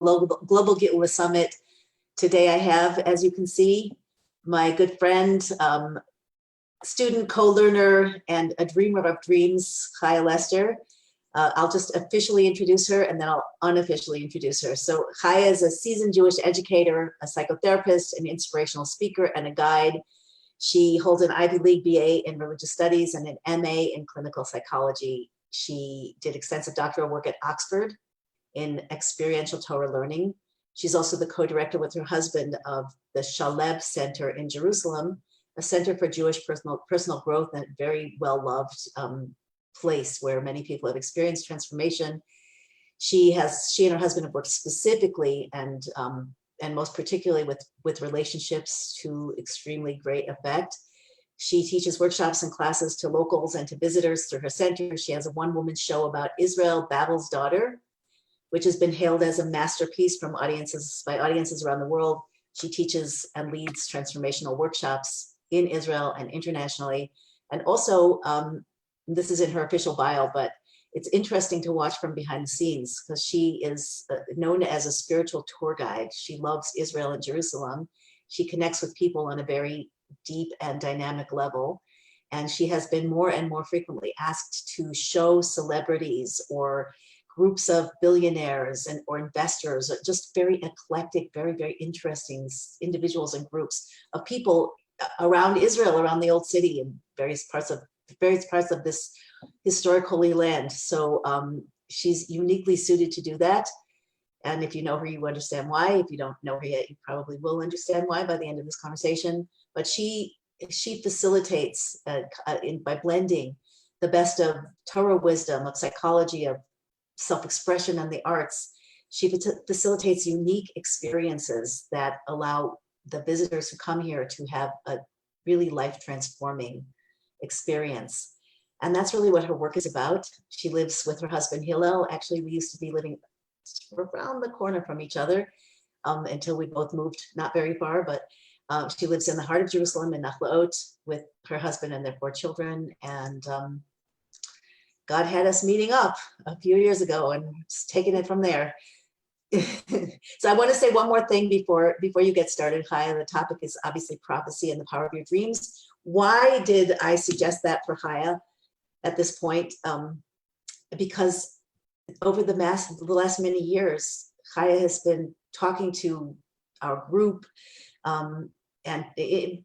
Global Geula Summit. Today I have, as you can see, my good friend, student, co-learner, and a dreamer of dreams, Chaya Lester. I'll just officially introduce her and then I'll unofficially introduce her. So Chaya is a seasoned Jewish educator, a psychotherapist, an inspirational speaker, and a guide. She holds an Ivy League BA in religious studies and an MA in clinical psychology. She did extensive doctoral work at Oxford in experiential Torah learning. She's also the co-director with her husband of the Shaleb Center in Jerusalem, a center for Jewish personal growth and very well-loved place where many people have experienced transformation. She and her husband have worked specifically and most particularly with relationships to extremely great effect. She teaches workshops and classes to locals and to visitors through her center. She has a one-woman show about Israel, Babel's Daughter, which has been hailed as a masterpiece by audiences around the world. She teaches and leads transformational workshops in Israel and internationally. And also, this is in her official bio, but it's interesting to watch from behind the scenes because she is known as a spiritual tour guide. She loves Israel and Jerusalem. She connects with people on a very deep and dynamic level. And she has been more and more frequently asked to show celebrities or groups of billionaires or investors, just very eclectic, very, very interesting individuals and groups of people around Israel, around the old city and various parts of this historic Holy Land. So she's uniquely suited to do that. And if you know her, you understand why. If you don't know her yet, you probably will understand why by the end of this conversation. But she facilitates by blending the best of Torah wisdom, of psychology, of self-expression, and the arts. She facilitates unique experiences that allow the visitors who come here to have a really life-transforming experience. And that's really what her work is about. She lives with her husband Hillel. Actually, we used to be living around the corner from each other until we both moved not very far, but she lives in the heart of Jerusalem in Nachlaot with her husband and their 4 children. And God had us meeting up a few years ago and taking it from there. So I want to say one more thing before you get started, Chaya. The topic is obviously prophecy and the power of your dreams. Why did I suggest that for Chaya at this point? Because over the last many years, Chaya has been talking to our group, and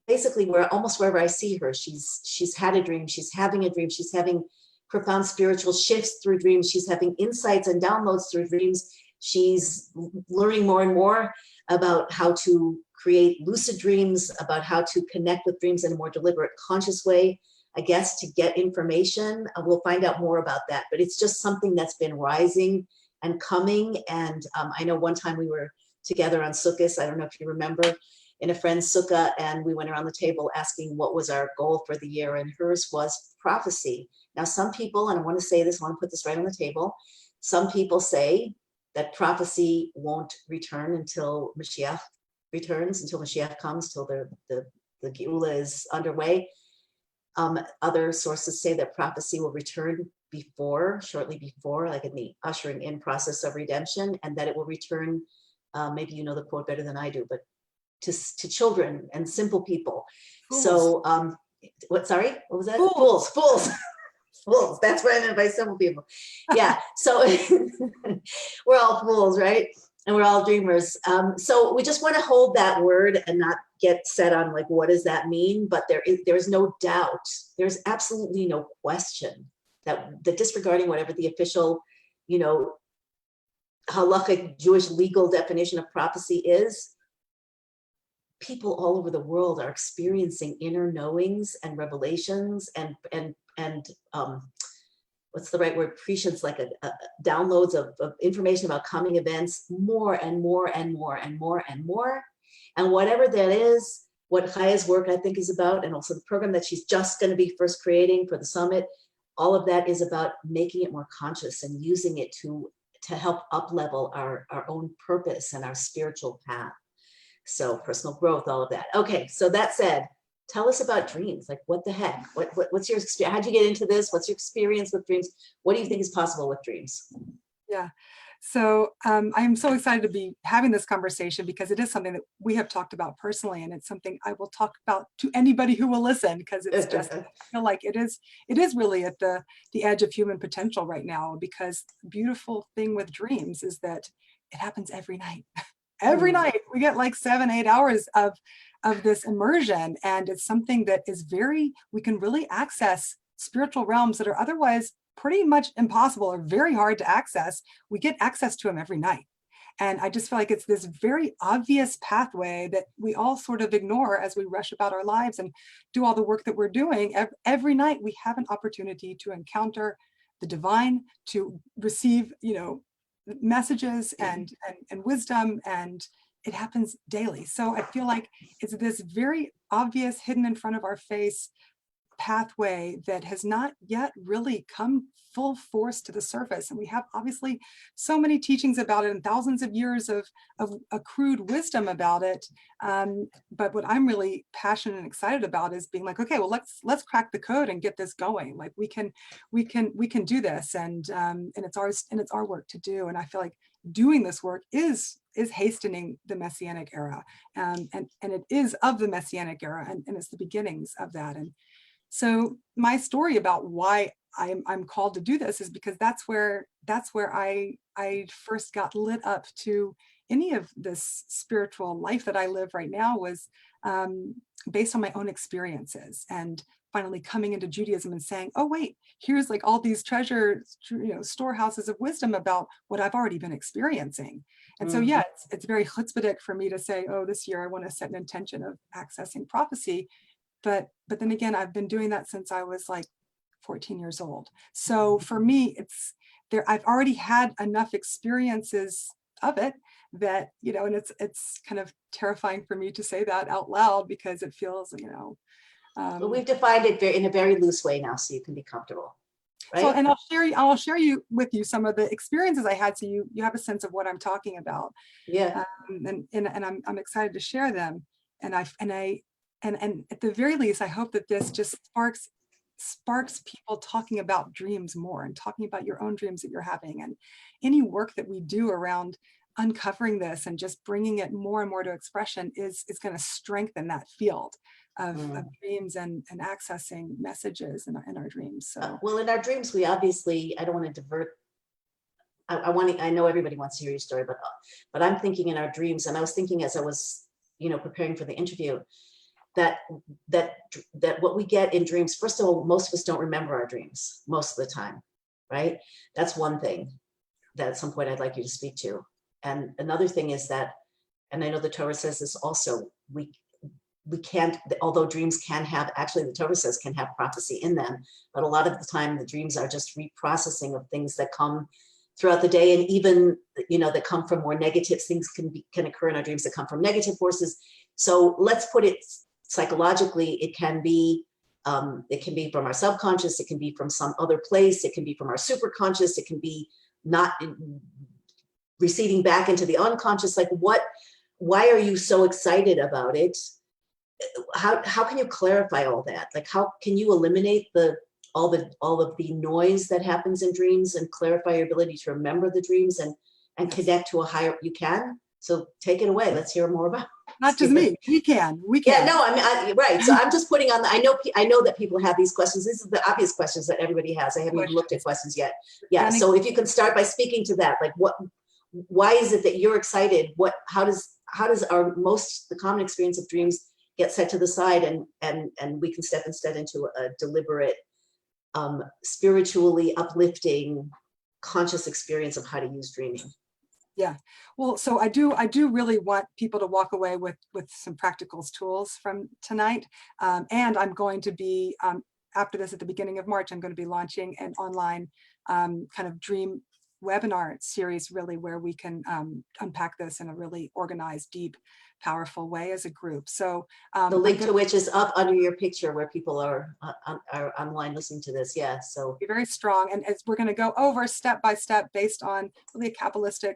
basically almost wherever I see her, she's had a dream, she's having a dream, she's having profound spiritual shifts through dreams, she's having insights and downloads through dreams. She's learning more and more about how to create lucid dreams, about how to connect with dreams in a more deliberate, conscious way, I guess, to get information. We'll find out more about that, but it's just something that's been rising and coming. And I know one time we were together on Sukkot, I don't know if you remember, in a friend's sukkah, and we went around the table asking what was our goal for the year, and hers was prophecy. Now, some people, and I want to say this, I want to put this right on the table, some people say that prophecy won't return until Mashiach returns, until Mashiach comes, till the Geula is underway. Other sources say that prophecy will return shortly before, like in the ushering in process of redemption, and that it will return, maybe you know the quote better than I do, but to children and simple people. Fools. So, what was that? Fools. Fools. That's what I meant by simple people. Yeah. So we're all fools, right? And we're all dreamers. So we just want to hold that word and not get set on like, what does that mean? But there is no doubt. There's absolutely no question that disregarding whatever the official, halakhic Jewish legal definition of prophecy is, people all over the world are experiencing inner knowings and revelations and what's the right word? Prescience, like downloads of information about coming events, more and more and more and more and more. And whatever that is, what Chaya's work I think is about, and also the program that she's just going to be first creating for the summit, all of that is about making it more conscious and using it to help up-level our own purpose and our spiritual path. So personal growth, all of that. Okay, so that said, tell us about dreams. Like, what the heck? What's your experience? How'd you get into this? What's your experience with dreams? What do you think is possible with dreams? Yeah. So I'm so excited to be having this conversation because it is something that we have talked about personally, and it's something I will talk about to anybody who will listen, because it's just, I feel like it is really at the edge of human potential right now. Because the beautiful thing with dreams is that it happens every night. Every Mm. night we get like 7-8 hours of this immersion, and it's something that is we can really access spiritual realms that are otherwise pretty much impossible or very hard to access. We get access to them every night. And I just feel like it's this very obvious pathway that we all sort of ignore as we rush about our lives and do all the work that we're doing. Every night we have an opportunity to encounter the divine, to receive, messages and wisdom, and it happens daily. So I feel like it's this very obvious, hidden in front of our face pathway that has not yet really come full force to the surface. And we have obviously so many teachings about it and thousands of years of accrued wisdom about it. But what I'm really passionate and excited about is being like, okay, well, let's crack the code and get this going. Like we can do this, and it's our work to do. And I feel like doing this work is hastening the Messianic era, and it is of the Messianic era, and it's the beginnings of that. And so my story about why I'm called to do this is because that's where I first got lit up to any of this spiritual life that I live right now, was based on my own experiences, and finally coming into Judaism and saying, oh wait, here's like all these treasures, storehouses of wisdom about what I've already been experiencing. And so yeah, it's very chutzpahdik for me to say, oh, this year I want to set an intention of accessing prophecy. But then again, I've been doing that since I was like 14 years old. So for me, it's there. I've already had enough experiences of it that, and it's kind of terrifying for me to say that out loud, because it feels, Well, we've defined it in a very loose way now, so you can be comfortable, so, right? and I'll share with you some of the experiences I had, so you have a sense of what I'm talking about. Yeah. And I'm excited to share them. And at the very least, I hope that this just sparks people talking about dreams more, and talking about your own dreams that you're having, and any work that we do around uncovering this and just bringing it more and more to expression is going to strengthen that field of dreams and accessing messages in our dreams. So Well, in our dreams, we obviously, I don't want to divert. I know everybody wants to hear your story, but I'm thinking in our dreams, and I was thinking as I was, preparing for the interview, that what we get in dreams, first of all, most of us don't remember our dreams most of the time, right? That's one thing that at some point I'd like you to speak to. And another thing is that, and I know the Torah says this also, we can't, although dreams can have, actually the Torah says can have prophecy in them, but a lot of the time the dreams are just reprocessing of things that come throughout the day, and even, that come from more negative things can occur in our dreams that come from negative forces. So let's put it psychologically, it can be from our subconscious, it can be from some other place, it can be from our superconscious, it can be not receding back into the unconscious. Like why are you so excited about it? How can you clarify all that? Like, how can you eliminate all of the noise that happens in dreams and clarify your ability to remember the dreams and connect to a higher, you can? So take it away. Let's hear more about it. not just me, we can. Yeah, no, I mean, right. So I'm just putting on I know that people have these questions. These are the obvious questions that everybody has. I haven't even looked at questions yet. Yeah. So if you can start by speaking to that, like why is it that you're excited? How does the common experience of dreams get set to the side, and we can step instead into a deliberate, spiritually uplifting, conscious experience of how to use dreaming? Yeah, well, so I do really want people to walk away with some practical tools from tonight. And I'm going to be, after this, at the beginning of March, I'm going to be launching an online kind of dream webinar series, really, where we can unpack this in a really organized, deep, powerful way as a group. So the link to which is up under your picture, where people are online listening to this. Yeah, so be very strong, and as we're going to go over step by step, based on really a Kabbalistic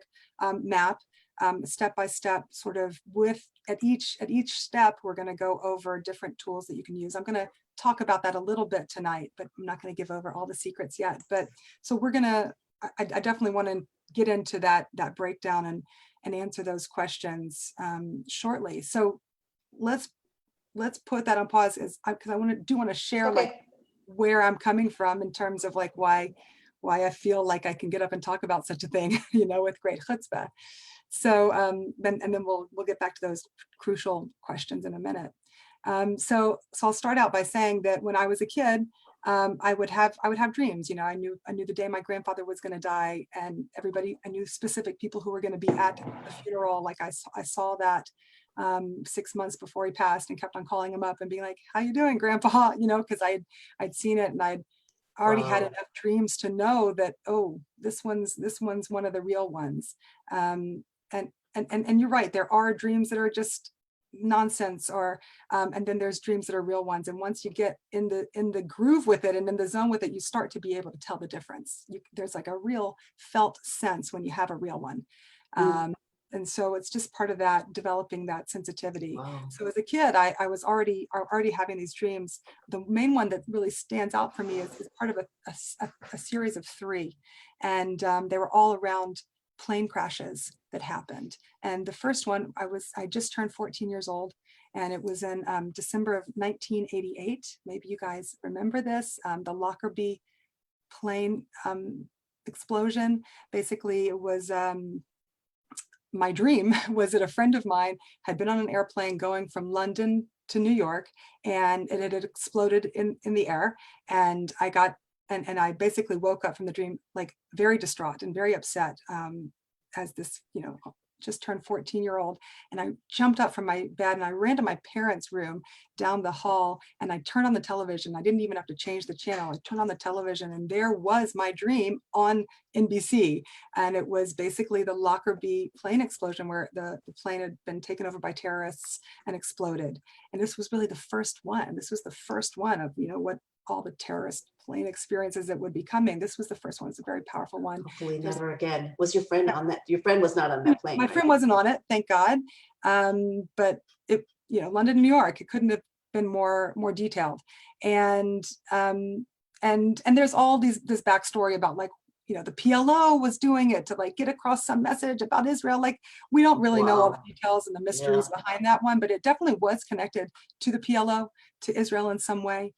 map, step by step, sort of at each step, we're going to go over different tools that you can use. I'm going to talk about that a little bit tonight, but I'm not going to give over all the secrets yet. But so we're going to, I definitely want to get into that breakdown and answer those questions shortly. So let's put that on pause, because I want to share like Okay. where I'm coming from in terms of like why I feel like I can get up and talk about such a thing, with great chutzpah. So then we'll get back to those crucial questions in a minute. So I'll start out by saying that when I was a kid, I would have dreams. I knew the day my grandfather was going to die, and I knew specific people who were going to be at the funeral. Like I saw that 6 months before he passed, and kept on calling him up and being like, "How you doing, Grandpa?" Because I'd seen it, and I'd already had Wow. enough dreams to know that, oh, this one's one of the real ones. And you're right, there are dreams that are just nonsense, or and then there's dreams that are real ones. And once you get in the groove with it and in the zone with it, you start to be able to tell the difference. There's like a real felt sense when you have a real one. And so it's just part of that, developing that sensitivity. Wow. So as a kid, I was already having these dreams. The main one that really stands out for me is part of a series of 3, and they were all around plane crashes that happened. And the first one, I just turned 14 years old, and it was in December of 1988. Maybe you guys remember this, the Lockerbie plane explosion. Basically, it was my dream was that a friend of mine had been on an airplane going from London to New York, and it had exploded in the air. And I got, and I basically woke up from the dream, like very distraught and very upset, as this, just turned 14-year-old. And I jumped up from my bed and I ran to my parents' room down the hall, and I turned on the television. I didn't even have to change the channel. I turned on the television, and there was my dream on NBC. And it was basically the Lockerbie plane explosion, where the plane had been taken over by terrorists and exploded. And this was really the first one. This was the first one of, what all the terrorist plane experiences that would be coming. This was the first one. It's a very powerful one. Hopefully There's never again. Was your friend on that? Your friend was not on that plane, My right? friend wasn't on it, thank God. But it, London, New York, it couldn't have been more detailed. And there's all this backstory about, like, the PLO was doing it to like get across some message about Israel. Like, we don't really know all the Wow. details and the Yeah. mysteries behind that one, but it definitely was connected to the PLO, to Israel in some way.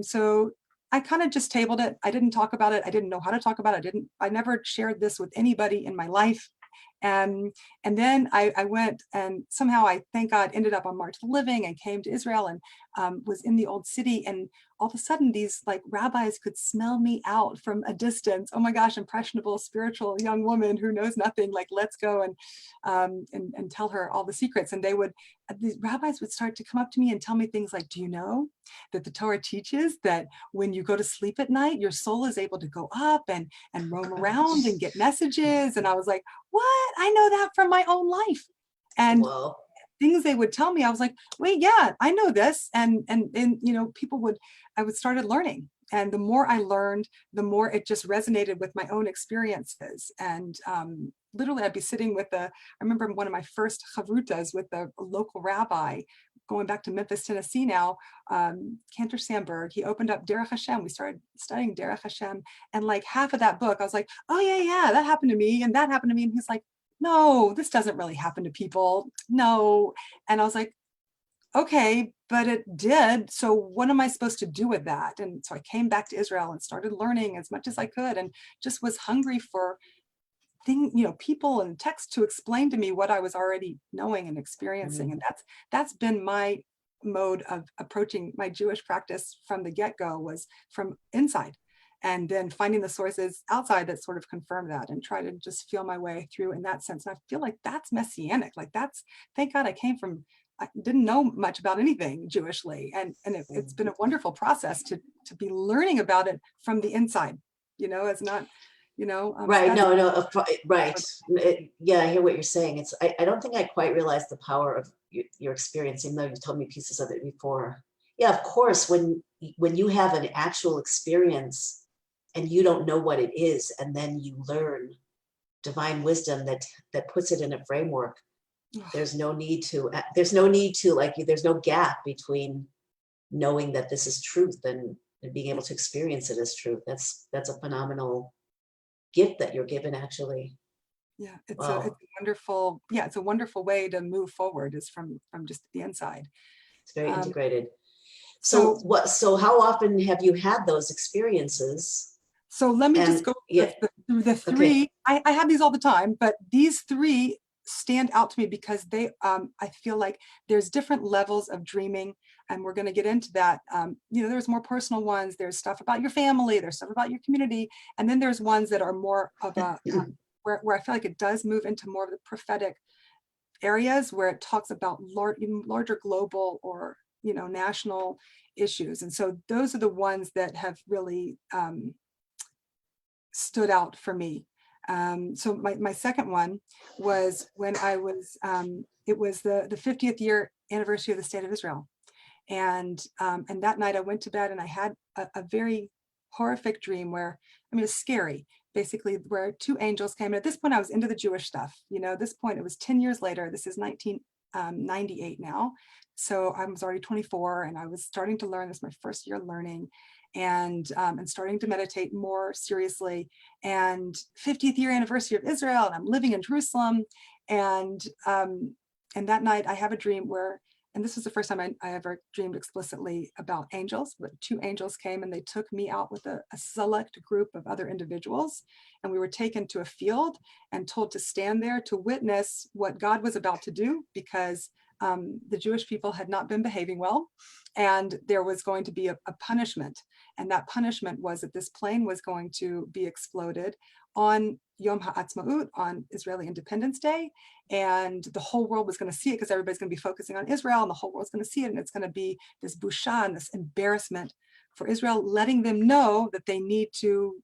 So I kind of just tabled it. I didn't talk about it. I didn't know how to talk about it. I never shared this with anybody in my life. And then I went, and somehow, I, thank God, ended up on March of the Living and came to Israel, and was in the old city. And all of a sudden, these like rabbis could smell me out from a distance. Oh my gosh, impressionable, spiritual young woman who knows nothing. Like, let's go and tell her all the secrets. And these rabbis would start to come up to me and tell me things like, do you know that the Torah teaches that when you go to sleep at night, your soul is able to go up and roam around and get messages? And I was like, what? I know that from my own life. And Whoa. things they would tell me, I was like, wait, yeah, I know this. And I would started learning. And the more I learned, the more it just resonated with my own experiences. And literally, I'd be sitting with I remember one of my first chavrutas with a local rabbi, going back to Memphis, Tennessee now, Cantor Sandberg. He opened up Derech Hashem. We started studying Derech Hashem. And like half of that book, I was like, oh yeah, that happened to me, and that happened to me. And he's like, no, this doesn't really happen to people. No. And I was like, okay, but it did. So what am I supposed to do with that? And so I came back to Israel and started learning as much as I could, and just was hungry for people and text to explain to me what I was already knowing and experiencing. And that's been my mode of approaching my Jewish practice from the get-go, was from inside, and then finding the sources outside that sort of confirm that, and try to just feel my way through in that sense. And I feel like that's messianic. Like, thank God I didn't know much about anything Jewishly. And it's been a wonderful process to be learning about it from the inside, as not, Right. that's No. Right. Yeah, I hear what you're saying. I don't think I quite realized the power of your experience, even though you told me pieces of it before. Yeah, of course, when you have an actual experience and you don't know what it is, and then you learn divine wisdom that puts it in a framework, there's no need to there's no gap between knowing that this is truth and being able to experience it as truth. That's a phenomenal gift that you're given, actually. Yeah, it's a Wow, wonderful, yeah, it's a wonderful way to move forward is from just the inside. it's very Um, integrated. So so what, so how often have you had those experiences? So let me just And go yeah, through the okay. three. I have these all the time, but these three stand out to me because they, I feel like there's different levels of dreaming, and we're going to get into that. There's more personal ones. There's stuff about your family. There's stuff about your community, and then there's ones that are more of a where I feel like it does move into more of the prophetic areas where it talks about larger global or national issues, and so those are the ones that have really stood out for me. So my second one was when it was the 50th year anniversary of the State of Israel. And that night I went to bed and I had a very horrific dream where, I mean, it's scary, basically, where two angels came. And at this point, I was into the Jewish stuff. At this point, it was 10 years later. This is 1998 now. So I was already 24 and I was starting to learn. This my first year learning and starting to meditate more seriously. And 50th year anniversary of Israel, and I'm living in Jerusalem. And um, and that night I have a dream where, and this was the first time I ever dreamed explicitly about angels, but two angels came and they took me out with a select group of other individuals. And we were taken to a field and told to stand there to witness what God was about to do, because the Jewish people had not been behaving well. And there was going to be a punishment. And that punishment was that this plane was going to be exploded on Yom HaAtzmaut, on Israeli Independence Day. And the whole world was going to see it because everybody's going to be focusing on Israel and the whole world's going to see it. And it's going to be this busha and this embarrassment for Israel, letting them know that they need to,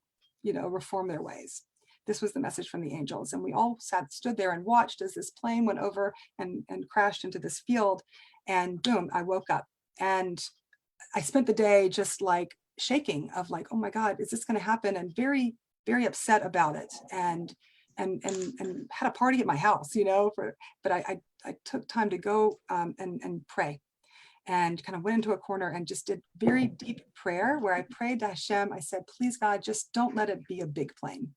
reform their ways. This was the message from the angels. And we all stood there and watched as this plane went over and crashed into this field. And boom, I woke up. And I spent the day just like shaking of like, oh my God, is this going to happen? And very, very upset about it. And had a party at my house, but I took time to go and pray, and kind of went into a corner and just did very deep prayer where I prayed to Hashem. I said, please God, just don't let it be a big plane.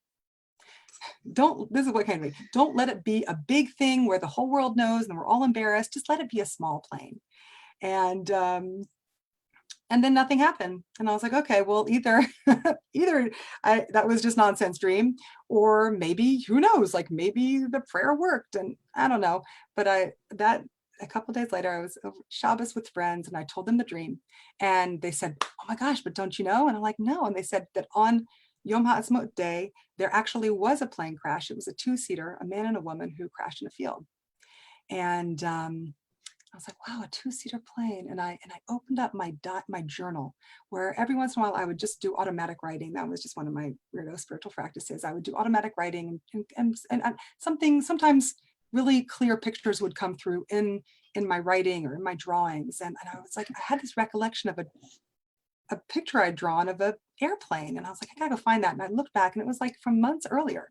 This is what came to me. Don't let it be a big thing where the whole world knows and we're all embarrassed. Just let it be a small plane. And then nothing happened. And I was like, okay, well, either that was just nonsense dream, or maybe, who knows, like maybe the prayer worked, and I don't know. But a couple of days later, I was over Shabbos with friends and I told them the dream, and they said, oh my gosh, but don't you know? And I'm like, no. And they said that on Yom HaAtzmaut day, there actually was a plane crash. It was a two-seater, a man and a woman who crashed in a field. And I was like, wow, a two-seater plane. And I opened up my journal, where every once in a while I would just do automatic writing. That was just one of my weirdo spiritual practices. I would do automatic writing, and sometimes really clear pictures would come through in my writing or in my drawings. And I was like, I had this recollection of a picture I'd drawn of an airplane. And I was like, I gotta go find that. And I looked back and it was like from months earlier.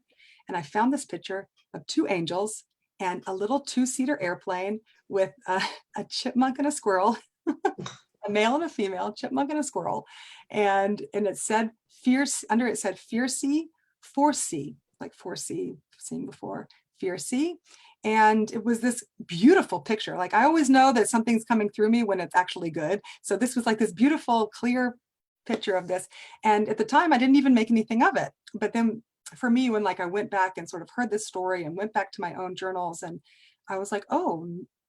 And I found this picture of two angels and a little two-seater airplane with a chipmunk and a squirrel, a male and a female, chipmunk and a squirrel. And it said fierce, under it said fiercey, foresee, like foresee, seen before, fiercey. And it was this beautiful picture. Like I always know that something's coming through me when it's actually good. So this was like this beautiful, clear picture of this. And at the time, I didn't even make anything of it. But then for me, when like I went back and sort of heard this story and went back to my own journals, and I was like, oh,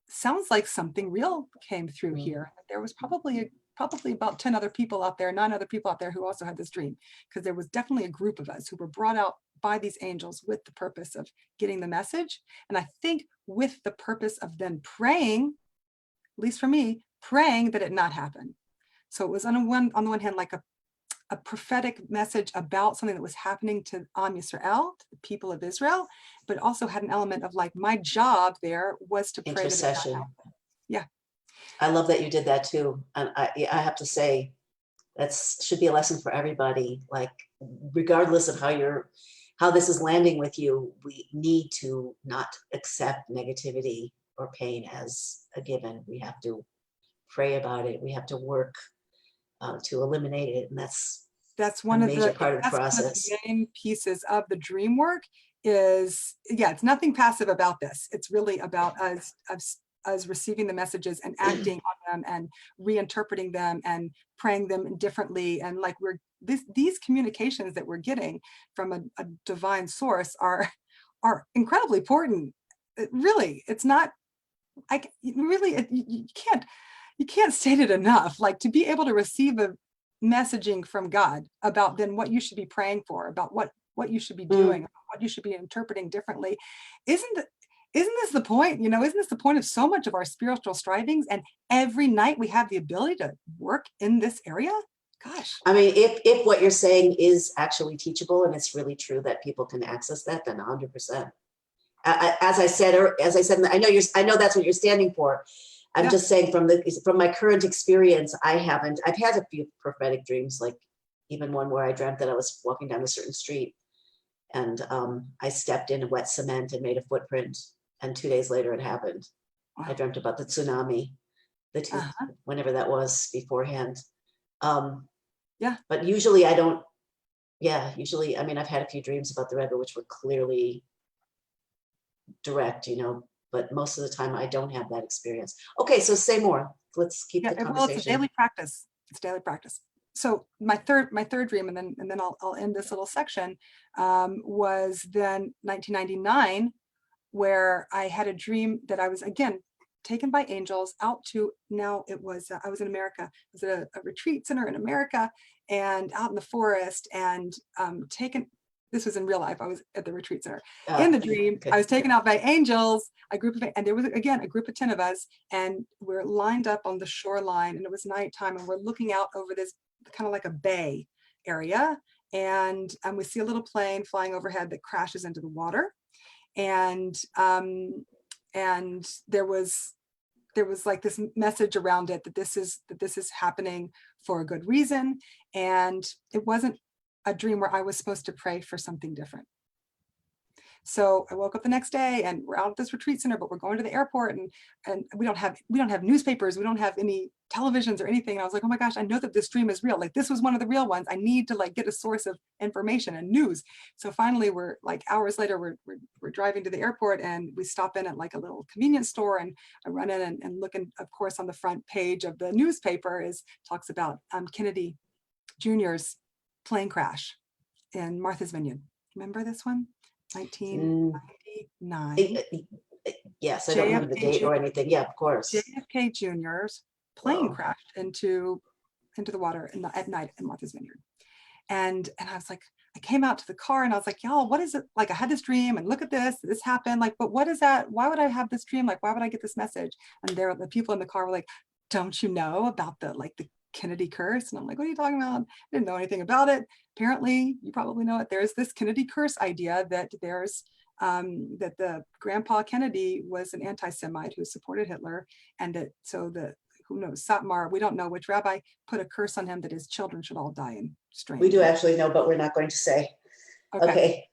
sounds like something real came through here. There was probably about 10 other people out there, 9 other people out there who also had this dream, because there was definitely a group of us who were brought out by these angels with the purpose of getting the message. And I think with the purpose of then praying, at least for me, praying that it not happen. So it was on the one hand, like a prophetic message about something that was happening to Am Yisrael, to the people of Israel, but also had an element of like, my job there was to pray that it not Intercession. happen. Yeah. I love that you did that too. And I have to say, that's should be a lesson for everybody. Like, regardless of how this is landing with you, we need to not accept negativity or pain as a given. We have to pray about it. We have to work to eliminate it. And that's That's a one of major the, part of the that's one of process. the main pieces of the dream work is, yeah, it's nothing passive about this. It's really about us receiving the messages and acting on them and reinterpreting them and praying them differently. And like these communications that we're getting from a divine source are incredibly important. Really, it's not, you can't state it enough. Like to be able to receive a messaging from God about then what you should be praying for, about what you should be doing, what you should be interpreting differently. Isn't this the point? You know, isn't this the point of so much of our spiritual strivings? And every night we have the ability to work in this area. Gosh. I mean, if what you're saying is actually teachable and it's really true that people can access that, then 100%. As I said, I know that's what you're standing for. I'm Yeah. just saying from my current experience, I've had a few prophetic dreams, like even one where I dreamt that I was walking down a certain street and I stepped in wet cement and made a footprint. And 2 days later it happened. Wow. I dreamt about the tsunami, whenever that was beforehand. Yeah. But usually I don't, usually, I mean, I've had a few dreams about the Rebbe, which were clearly direct, but most of the time I don't have that experience. Okay, so say more. Let's keep the conversation. Well, it's a daily practice. It's daily practice. So my third dream, and then I'll end this little section, was then 1999, where I had a dream that I was again taken by angels out to, now it was I was in America. I was at a retreat center in America and out in the forest and taken. This was in real life. I was at the retreat center. In the dream, okay. I was taken out by angels, and there was again a group of 10 of us, and we're lined up on the shoreline, and it was nighttime, and we're looking out over this kind of like a bay area, and we see a little plane flying overhead that crashes into the water, and there was like this message around it that this is happening for a good reason, and it wasn't a dream where I was supposed to pray for something different. So I woke up the next day and we're out at this retreat center, but we're going to the airport and we don't have newspapers, we don't have any televisions or anything. And I was like, oh my gosh, I know that this dream is real. Like this was one of the real ones. I need to like get a source of information and news. So finally we're like hours later, we're driving to the airport and we stop in at like a little convenience store, and I run in and look, and of course on the front page of the newspaper talks about Kennedy Jr.'s plane crash in Martha's Vineyard. Remember this one? 1999. Yes, I don't remember the date or anything. Yeah, of course. JFK Jr.'s plane crashed into the water at night in Martha's Vineyard. And I was like, I came out to the car and I was like, y'all, what is it? Like, I had this dream and look at this happened. Like, but what is that? Why would I have this dream? Like, why would I get this message? And the people in the car were like, don't you know about the Kennedy curse? And I'm like, what are you talking about? I didn't know anything about it. Apparently, you probably know it. There's this Kennedy curse idea that that the grandpa Kennedy was an anti-Semite who supported Hitler, and who knows, Satmar, we don't know which rabbi put a curse on him that his children should all die in strange. We do actually know, but we're not going to say. Okay.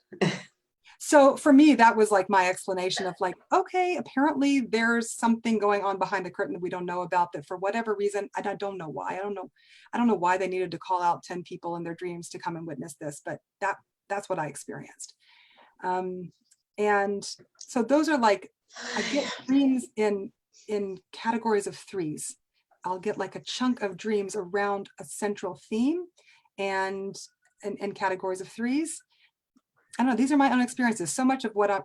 So for me, that was like my explanation of like, okay, apparently there's something going on behind the curtain that we don't know about, that for whatever reason, I don't know why. I don't know why they needed to call out 10 people in their dreams to come and witness this, but that's what I experienced. And so those are like, I get dreams in categories of threes. I'll get like a chunk of dreams around a central theme and categories of threes. I don't know, these are my own experiences. So much of what I'm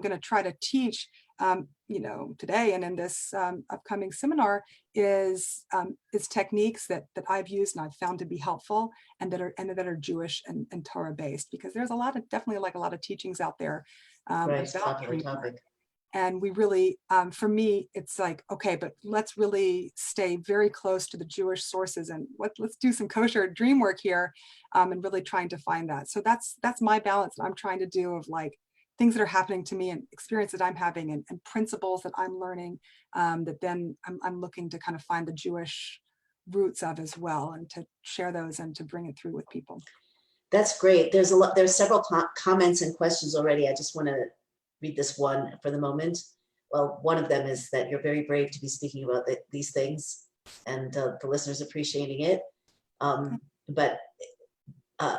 going to try to teach, today and in this upcoming seminar is techniques that I've used and I've found to be helpful and that are Jewish and Torah based, because there's definitely a lot of teachings out there right, about popular topic. And we really, for me, it's like, okay, but let's really stay very close to the Jewish sources and let's do some kosher dream work here, and really trying to find that. So that's my balance that I'm trying to do of like things that are happening to me and experiences that I'm having and principles that I'm learning, that then I'm looking to kind of find the Jewish roots of as well, and to share those and to bring it through with people. That's great. There's several comments and questions already. I just want to read this one for the moment. Well, one of them is that you're very brave to be speaking about these things, and the listeners appreciating it. But uh,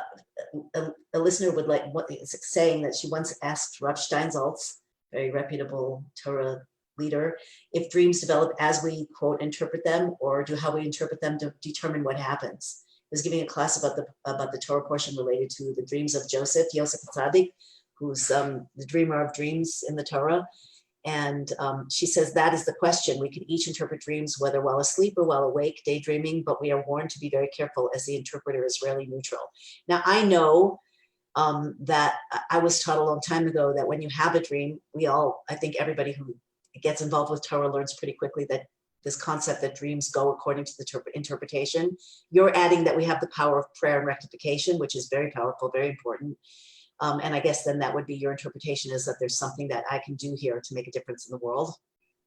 a listener would like what is saying that she once asked Rav Steinsaltz, very reputable Torah leader, if dreams develop as we quote interpret them, or do how we interpret them to determine what happens. I was giving a class about the Torah portion related to the dreams of Yosef Tzaddik, who's the dreamer of dreams in the Torah. And she says that is the question. We can each interpret dreams, whether while asleep or while awake, daydreaming, but we are warned to be very careful as the interpreter is rarely neutral. Now, I know that I was taught a long time ago that when you have a dream, I think everybody who gets involved with Torah learns pretty quickly that this concept that dreams go according to the interpretation. You're adding that we have the power of prayer and rectification, which is very powerful, very important. And I guess then that would be your interpretation, is that there's something that I can do here to make a difference in the world.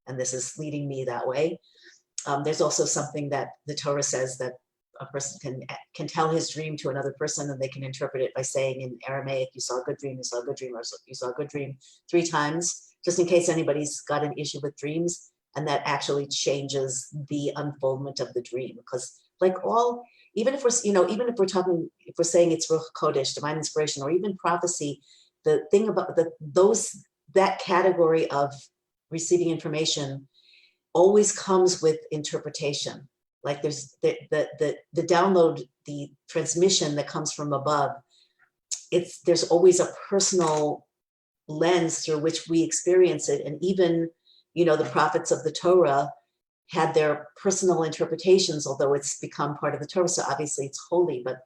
And this is leading me that way. There's also something that the Torah says that a person can tell his dream to another person, and they can interpret it by saying in Aramaic, you saw a good dream, you saw a good dream, or you saw a good dream 3 times, just in case anybody's got an issue with dreams. And that actually changes the unfoldment of the dream. Because like even if we're talking, if we're saying it's Ruach Kodesh, divine inspiration, or even prophecy, the thing about that category of receiving information always comes with interpretation. Like there's the download, the transmission that comes from above. There's always a personal lens through which we experience it. And even, the prophets of the Torah had their personal interpretations, although it's become part of the Torah. So obviously it's holy, but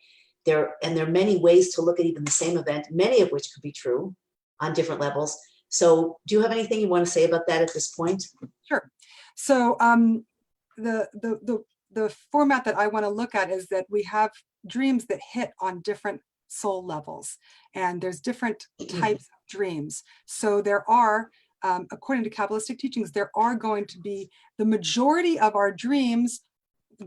there are many ways to look at even the same event, many of which could be true on different levels. So do you have anything you want to say about that at this point? Sure. So the format that I want to look at is that we have dreams that hit on different soul levels, and there's different types of dreams. So there are, according to Kabbalistic teachings, there are going to be the majority of our dreams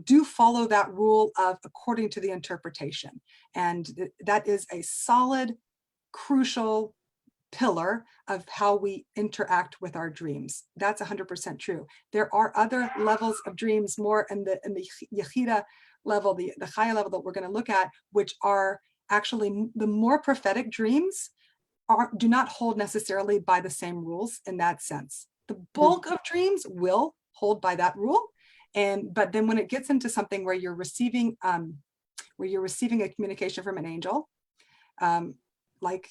do follow that rule of according to the interpretation. And that is a solid, crucial pillar of how we interact with our dreams. That's 100% true. There are other levels of dreams, more in the Yechida level, the Chaya level that we're going to look at, which are actually the more prophetic dreams do not hold necessarily by the same rules in that sense. The bulk of dreams will hold by that rule. But then when it gets into something where you're receiving a communication from an angel, like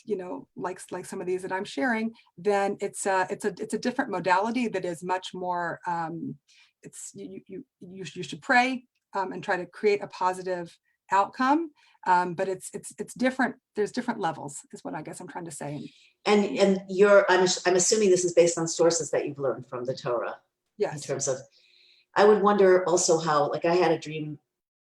some of these that I'm sharing, then it's a different modality that is much more. You should pray and try to create a positive outcome, but it's different. There's different levels, is what I guess I'm trying to say. And I'm assuming this is based on sources that you've learned from the Torah. Yes. In terms of, I would wonder also how, like I had a dream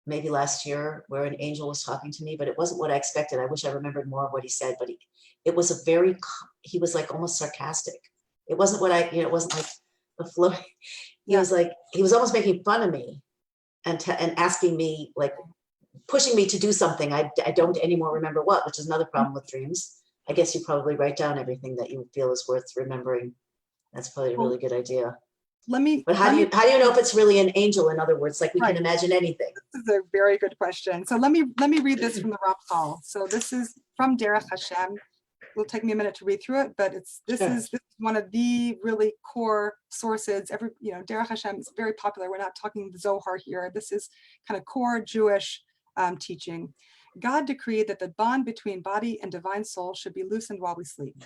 maybe last year where an angel was talking to me, but it wasn't what I expected. I wish I remembered more of what he said, but he was like almost sarcastic. It wasn't it wasn't like the flow. He was almost making fun of me and asking me, like pushing me to do something. I don't anymore remember what, which is another problem with dreams. I guess you probably write down everything that you feel is worth remembering. That's probably a really good idea. But how do you know if it's really an angel? In other words, like we can imagine anything. This is a very good question. So let me read this from the Ramchal. So this is from Derech Hashem. It'll take me a minute to read through it, but this is one of the really core sources. Derech Hashem is very popular. We're not talking the Zohar here. This is kind of core Jewish teaching. God decreed that the bond between body and divine soul should be loosened while we sleep.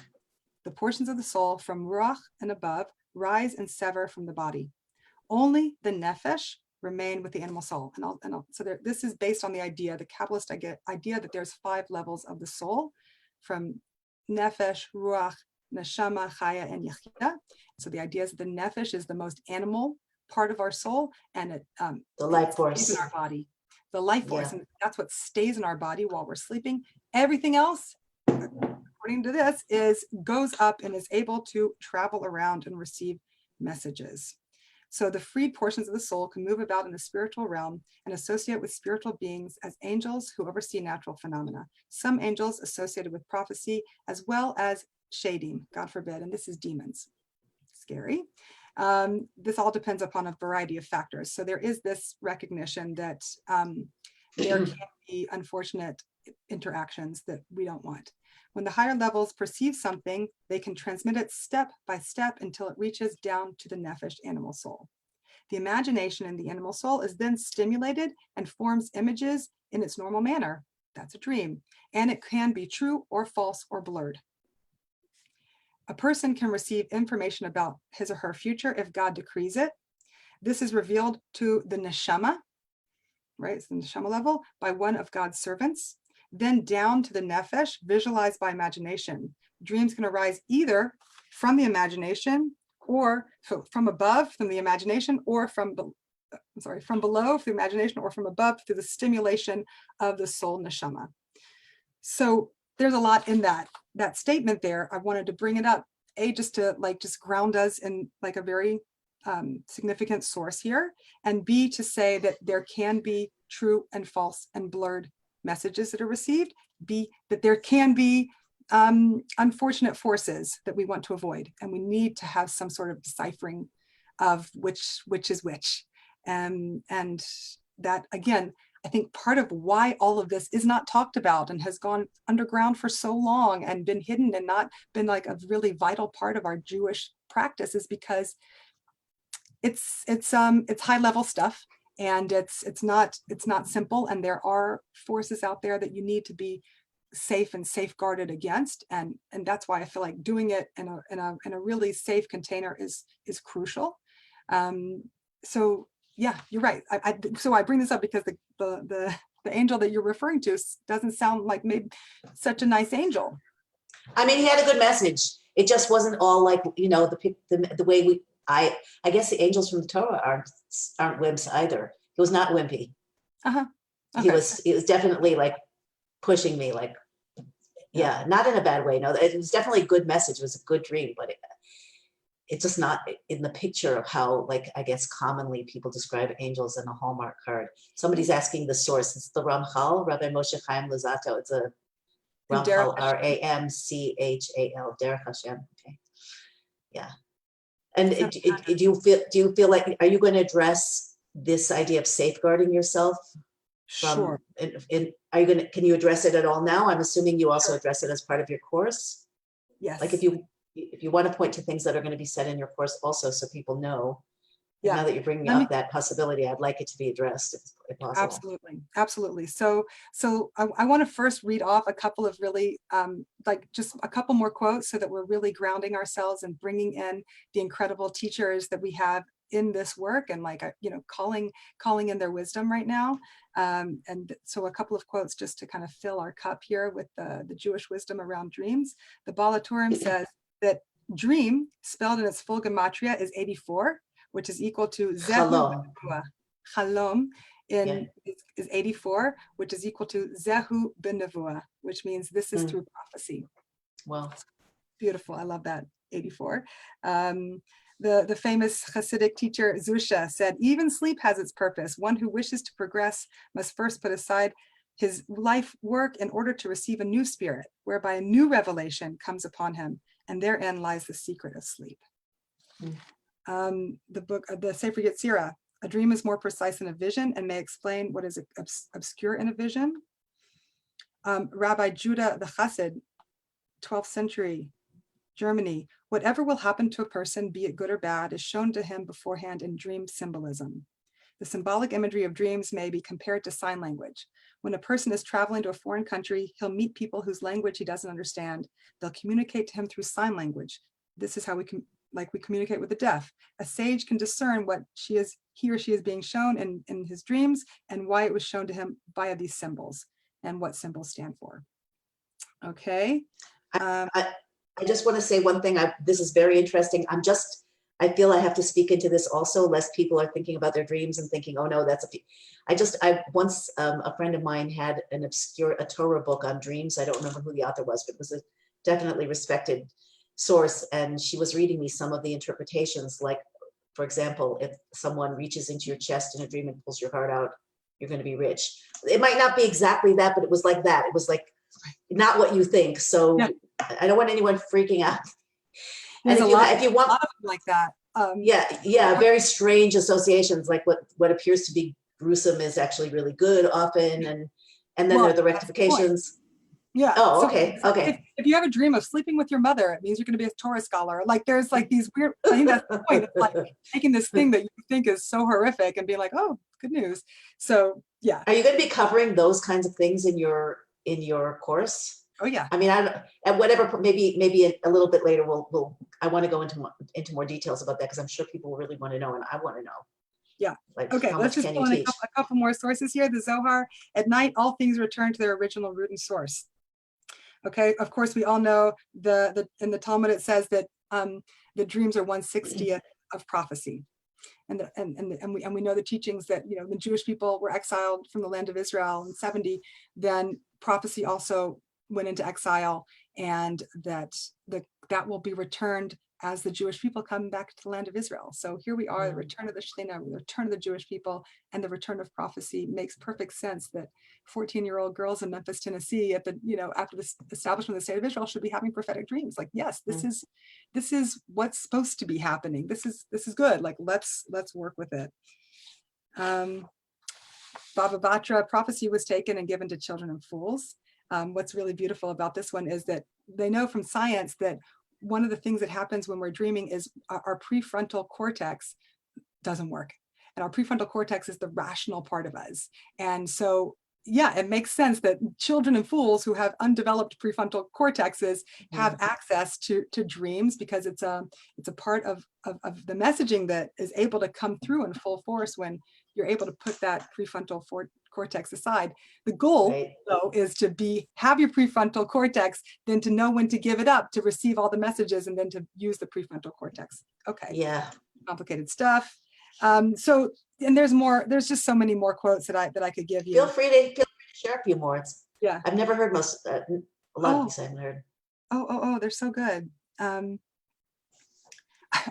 The portions of the soul from Ruach and above rise and sever from the body. Only the nefesh remain with the animal soul. This is based on the Kabbalist idea that there's 5 levels of the soul, from nefesh, ruach, neshama, chaya, and yechida. So the idea is that the nefesh is the most animal part of our soul, and the life force in our body. The life force, and that's what stays in our body while we're sleeping. Everything else, according to this, goes up and is able to travel around and receive messages. So the freed portions of the soul can move about in the spiritual realm and associate with spiritual beings as angels who oversee natural phenomena. Some angels associated with prophecy, as well as shadim, God forbid, and this is demons. Scary. This all depends upon a variety of factors. So there is this recognition that there can be unfortunate interactions that we don't want. When the higher levels perceive something, they can transmit it step by step until it reaches down to the nephesh animal soul. The imagination in the animal soul is then stimulated and forms images in its normal manner. That's a dream. And it can be true or false or blurred. A person can receive information about his or her future if God decrees it. This is revealed to the neshama, right? It's the neshama level by one of God's servants. Then down to the nephesh, visualized by imagination. Dreams can arise either from the imagination or from above, from the imagination, or from below, through imagination, or from above through the stimulation of the soul neshama. So there's a lot in that statement there. I wanted to bring it up, just to just ground us in like a very significant source here, and B, to say that there can be true and false and blurred messages that are received, B, that there can be unfortunate forces that we want to avoid, and we need to have some sort of deciphering of which is which. And that, again, I think part of why all of this is not talked about and has gone underground for so long and been hidden and not been like a really vital part of our Jewish practice is because it's high level stuff, and it's not simple, and there are forces out there that you need to be safe and safeguarded against, and that's why I feel like doing it in a really safe container is crucial. So yeah, you're right. So I bring this up because the angel that you're referring to doesn't sound like maybe such a nice angel. I mean, he had a good message. It just wasn't all like, the way I guess the angels from the Torah aren't wimps either. He was not wimpy. Okay. He was definitely like pushing me, like, yeah, not in a bad way. No, it was definitely a good message. It was a good dream, but it's just not in the picture of how, like, I guess commonly people describe angels in a Hallmark card. Somebody's asking the source. It's the Ramchal, Rabbi Moshe Chaim Luzzatto. It's a Ramchal, R-A-M-C-H-A-L, Derech Hashem. Okay, yeah. And do you feel like, are you going to address this idea of safeguarding yourself? Sure. Can you address it at all now? I'm assuming you also address it as part of your course. Yes. Like if you want to point to things that are going to be said in your course also, so people know. Yeah. Now that you're bringing up that possibility, I'd like it to be addressed if possible. Absolutely. So I want to first read off a couple of really just a couple more quotes so that we're really grounding ourselves and bringing in the incredible teachers that we have in this work, and calling in their wisdom right now. And so a couple of quotes just to kind of fill our cup here with the Jewish wisdom around dreams. The Baal HaTurim says that dream, spelled in its full gematria, is 84, which is equal to Zehu Benavua. Chalom is 84, which is equal to Zehu Benavua, which means this is through prophecy. Wow. Beautiful. I love that. 84. The famous Hasidic teacher Zusha said, even sleep has its purpose. One who wishes to progress must first put aside his life work in order to receive a new spirit, whereby a new revelation comes upon him, and therein lies the secret of sleep. The book of the Sefer Yetzirah, a dream is more precise than a vision and may explain what is obscure in a vision. Rabbi Judah the Chassid, 12th century Germany, whatever will happen to a person, be it good or bad, is shown to him beforehand in dream symbolism. The symbolic imagery of dreams may be compared to sign language. When a person is traveling to a foreign country, he'll meet people whose language he doesn't understand. They'll communicate to him through sign language. This is how we communicate with the deaf. A sage can discern what he or she is being shown in his dreams, and why it was shown to him via these symbols and what symbols stand for. Okay. I just want to say one thing. This is very interesting. I feel I have to speak into this also, lest people are thinking about their dreams and thinking, oh no, once a friend of mine had a Torah book on dreams. I don't remember who the author was, but it was a definitely respected source. And she was reading me some of the interpretations. Like, for example, if someone reaches into your chest in a dream and pulls your heart out, you're going to be rich. It might not be exactly that, but it was like that. It was like not what you think. So yeah. I don't want anyone freaking out. There's a lot of them like that. Very strange associations. Like what appears to be gruesome is actually really good often, And then Well, there are the that's the point. rectifications. Yeah. Oh, So okay, okay. if you have a dream of sleeping with your mother, it means you're going to be a Torah scholar. Like there's like these weird, I think that's the point. It's like taking this thing that you think is so horrific and being like, oh, good news. So yeah. Are you going to be covering those kinds of things in your course? Oh yeah. I mean, at whatever, maybe a little bit later, I want to go into more details about that because I'm sure people really want to know, and I want to know, Yeah. like, Okay, how let's much just can you pull in teach? a couple more sources here. The Zohar, at night, all things return to their original root and source. Okay, of course, we all know in the Talmud it says that the dreams are 1/60th of prophecy. And we know the teachings that, you know, the Jewish people were exiled from the land of Israel in 70, then prophecy also went into exile, and that will be returned as the Jewish people come back to the land of Israel. So here we are, the return of the Shekhinah, the return of the Jewish people, and the return of prophecy. Makes perfect sense that 14-year-old girls in Memphis, Tennessee, at the, you know, after the establishment of the state of Israel, should be having prophetic dreams. Like, yes, this is what's supposed to be happening. This is good. Like, let's work with it. Baba Batra, prophecy was taken and given to children and fools. What's really beautiful about this one is that they know from science that one of the things that happens when we're dreaming is our prefrontal cortex doesn't work. And our prefrontal cortex is the rational part of us. And so, yeah, it makes sense that children and fools who have undeveloped prefrontal cortexes have access to dreams, because it's a part of the messaging that is able to come through in full force when you're able to put that prefrontal cortex aside. The goal, though, is to have your prefrontal cortex, then to know when to give it up to receive all the messages, and then to use the prefrontal cortex. Okay. Yeah. Complicated stuff. So, and there's just so many more quotes that I could give you. Feel free to share a few more. Yeah. I've never heard a lot of these I haven't heard. Oh, they're so good. And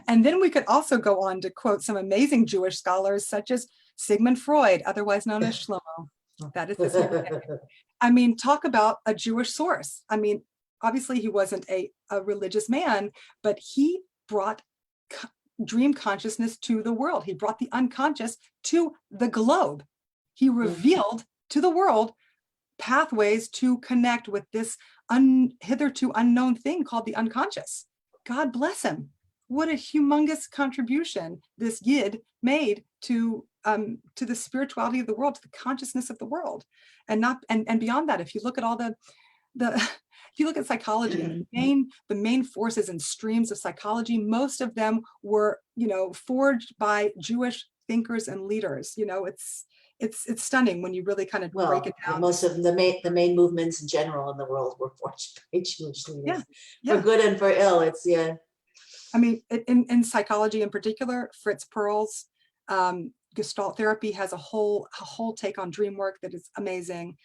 then we could also go on to quote some amazing Jewish scholars, such as Sigmund Freud, otherwise known as Shlomo. That is his name. I mean, talk about a Jewish source. I mean, obviously he wasn't a religious man, but he brought dream consciousness to the world. He brought the unconscious to the globe. He revealed to the world pathways to connect with this hitherto unknown thing called the unconscious. God bless him. What a humongous contribution this Yid made to the spirituality of the world, to the consciousness of the world. And beyond that, if you look at all the if you look at psychology, and the main forces and streams of psychology, most of them were, you know, forged by Jewish thinkers and leaders. You know, it's stunning when you really kind of break it down. Most of the main movements in general in the world were forged by Jewish leaders, for good and for ill. It's I mean, in psychology in particular, Fritz Perls, Gestalt therapy has a whole take on dream work that is amazing.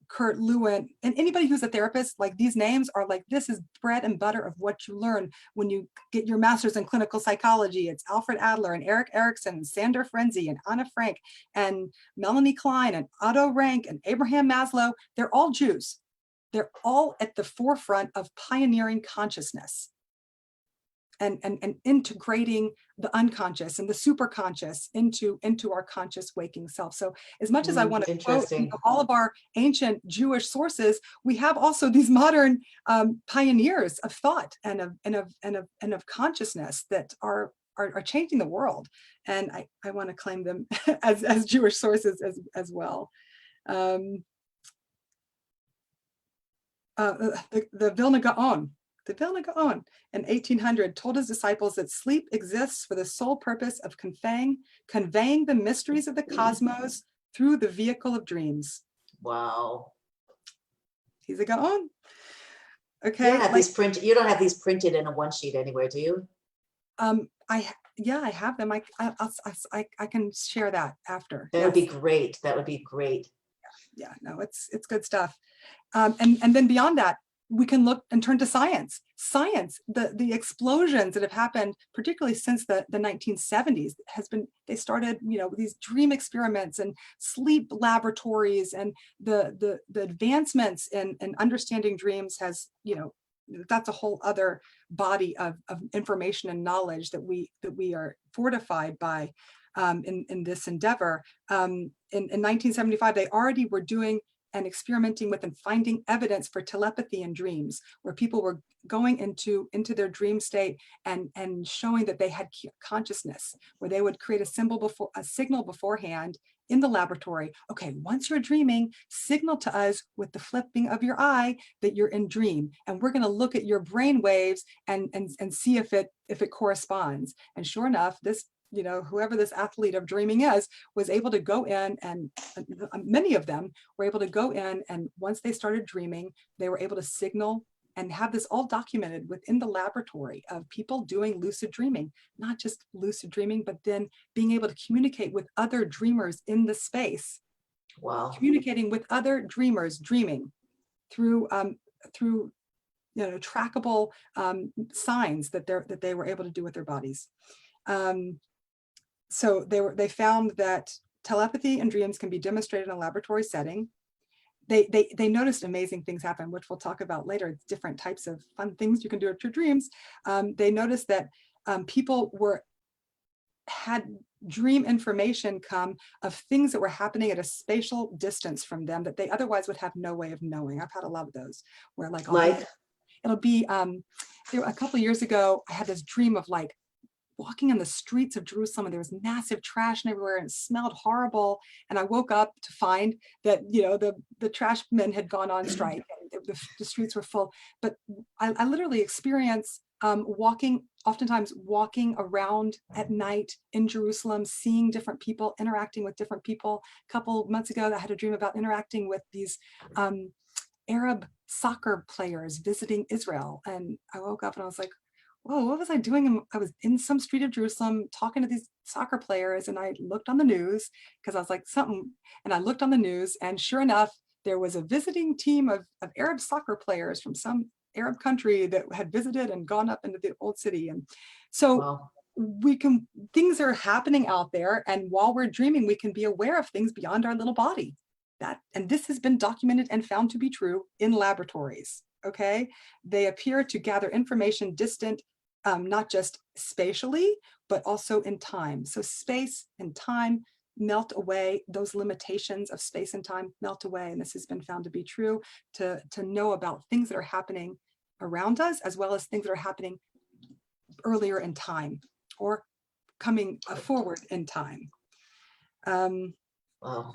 Kurt Lewin, and anybody who's a therapist, like, these names are like, this is bread and butter of what you learn when you get your master's in clinical psychology. It's Alfred Adler and Eric Erickson and Sander Frenzy and Anna Frank and Melanie Klein and Otto Rank and Abraham Maslow. They're all Jews. They're all at the forefront of pioneering consciousness and integrating the unconscious and the superconscious into our conscious waking self. So as much as I want to quote, you know, all of our ancient Jewish sources, we have also these modern pioneers of thought and of consciousness that are changing the world. And I want to claim them as Jewish sources as well. The Vilna Gaon. The Vilna Gaon in 1800 told his disciples that sleep exists for the sole purpose of conveying the mysteries of the cosmos through the vehicle of dreams. Wow. He's a Gaon. Okay. You don't have these printed in a one sheet anywhere, do you? I have them. I can share that after. That would be great. That would be great. Yeah, no, it's good stuff. And then beyond that, we can look and turn to science. The explosions that have happened, particularly since the 1970s, they started, you know, these dream experiments and sleep laboratories, and the advancements in understanding dreams has, you know, that's a whole other body of information and knowledge that we are fortified by in this endeavor. In 1975, they already were doing and experimenting with and finding evidence for telepathy in dreams, where people were going into their dream state and showing that they had consciousness, where they would create a signal beforehand in the laboratory. Okay, once you're dreaming, signal to us with the flipping of your eye that you're in dream, and we're going to look at your brain waves and see if it corresponds. And sure enough, this, whoever this athlete of dreaming is, was able to go in, and many of them were able to go in, and once they started dreaming, they were able to signal and have this all documented within the laboratory of people doing lucid dreaming, not just lucid dreaming, but then being able to communicate with other dreamers in the space. Wow. Communicating with other dreamers, dreaming through trackable signs that they were able to do with their bodies. So they found that telepathy and dreams can be demonstrated in a laboratory setting. They noticed amazing things happen, which we'll talk about later. It's different types of fun things you can do with your dreams. They noticed that people had dream information come of things that were happening at a spatial distance from them that they otherwise would have no way of knowing. I've had a lot of those where it'll be a couple of years ago, I had this dream of walking in the streets of Jerusalem, and there was massive trash everywhere and it smelled horrible. And I woke up to find that, the trash men had gone on strike and the streets were full. But I literally experienced oftentimes walking around at night in Jerusalem, seeing different people, interacting with different people. A couple months ago, I had a dream about interacting with these Arab soccer players visiting Israel. And I woke up and I was like, whoa, what was I doing? I was in some street of Jerusalem talking to these soccer players, and I looked on the news because I was like, and I looked on the news, and sure enough, there was a visiting team of Arab soccer players from some Arab country that had visited and gone up into the old city. And so wow. Things are happening out there, and while we're dreaming, we can be aware of things beyond our little body. And this has been documented and found to be true in laboratories. Okay, they appear to gather information distant, not just spatially, but also in time. So space and time melt away, those limitations of space and time melt away. And this has been found to be true, to know about things that are happening around us, as well as things that are happening earlier in time or coming forward in time. Wow.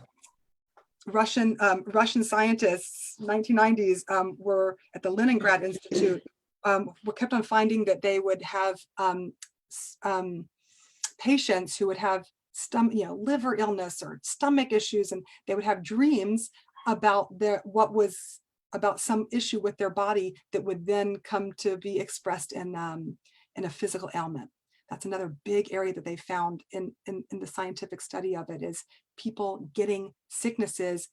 Russian scientists, 1990s, were at the Leningrad Institute, were kept on finding that they would have patients who would have liver illness or stomach issues, and they would have dreams about about some issue with their body that would then come to be expressed in a physical ailment. That's another big area that they found in the scientific study of it, is people getting sicknesses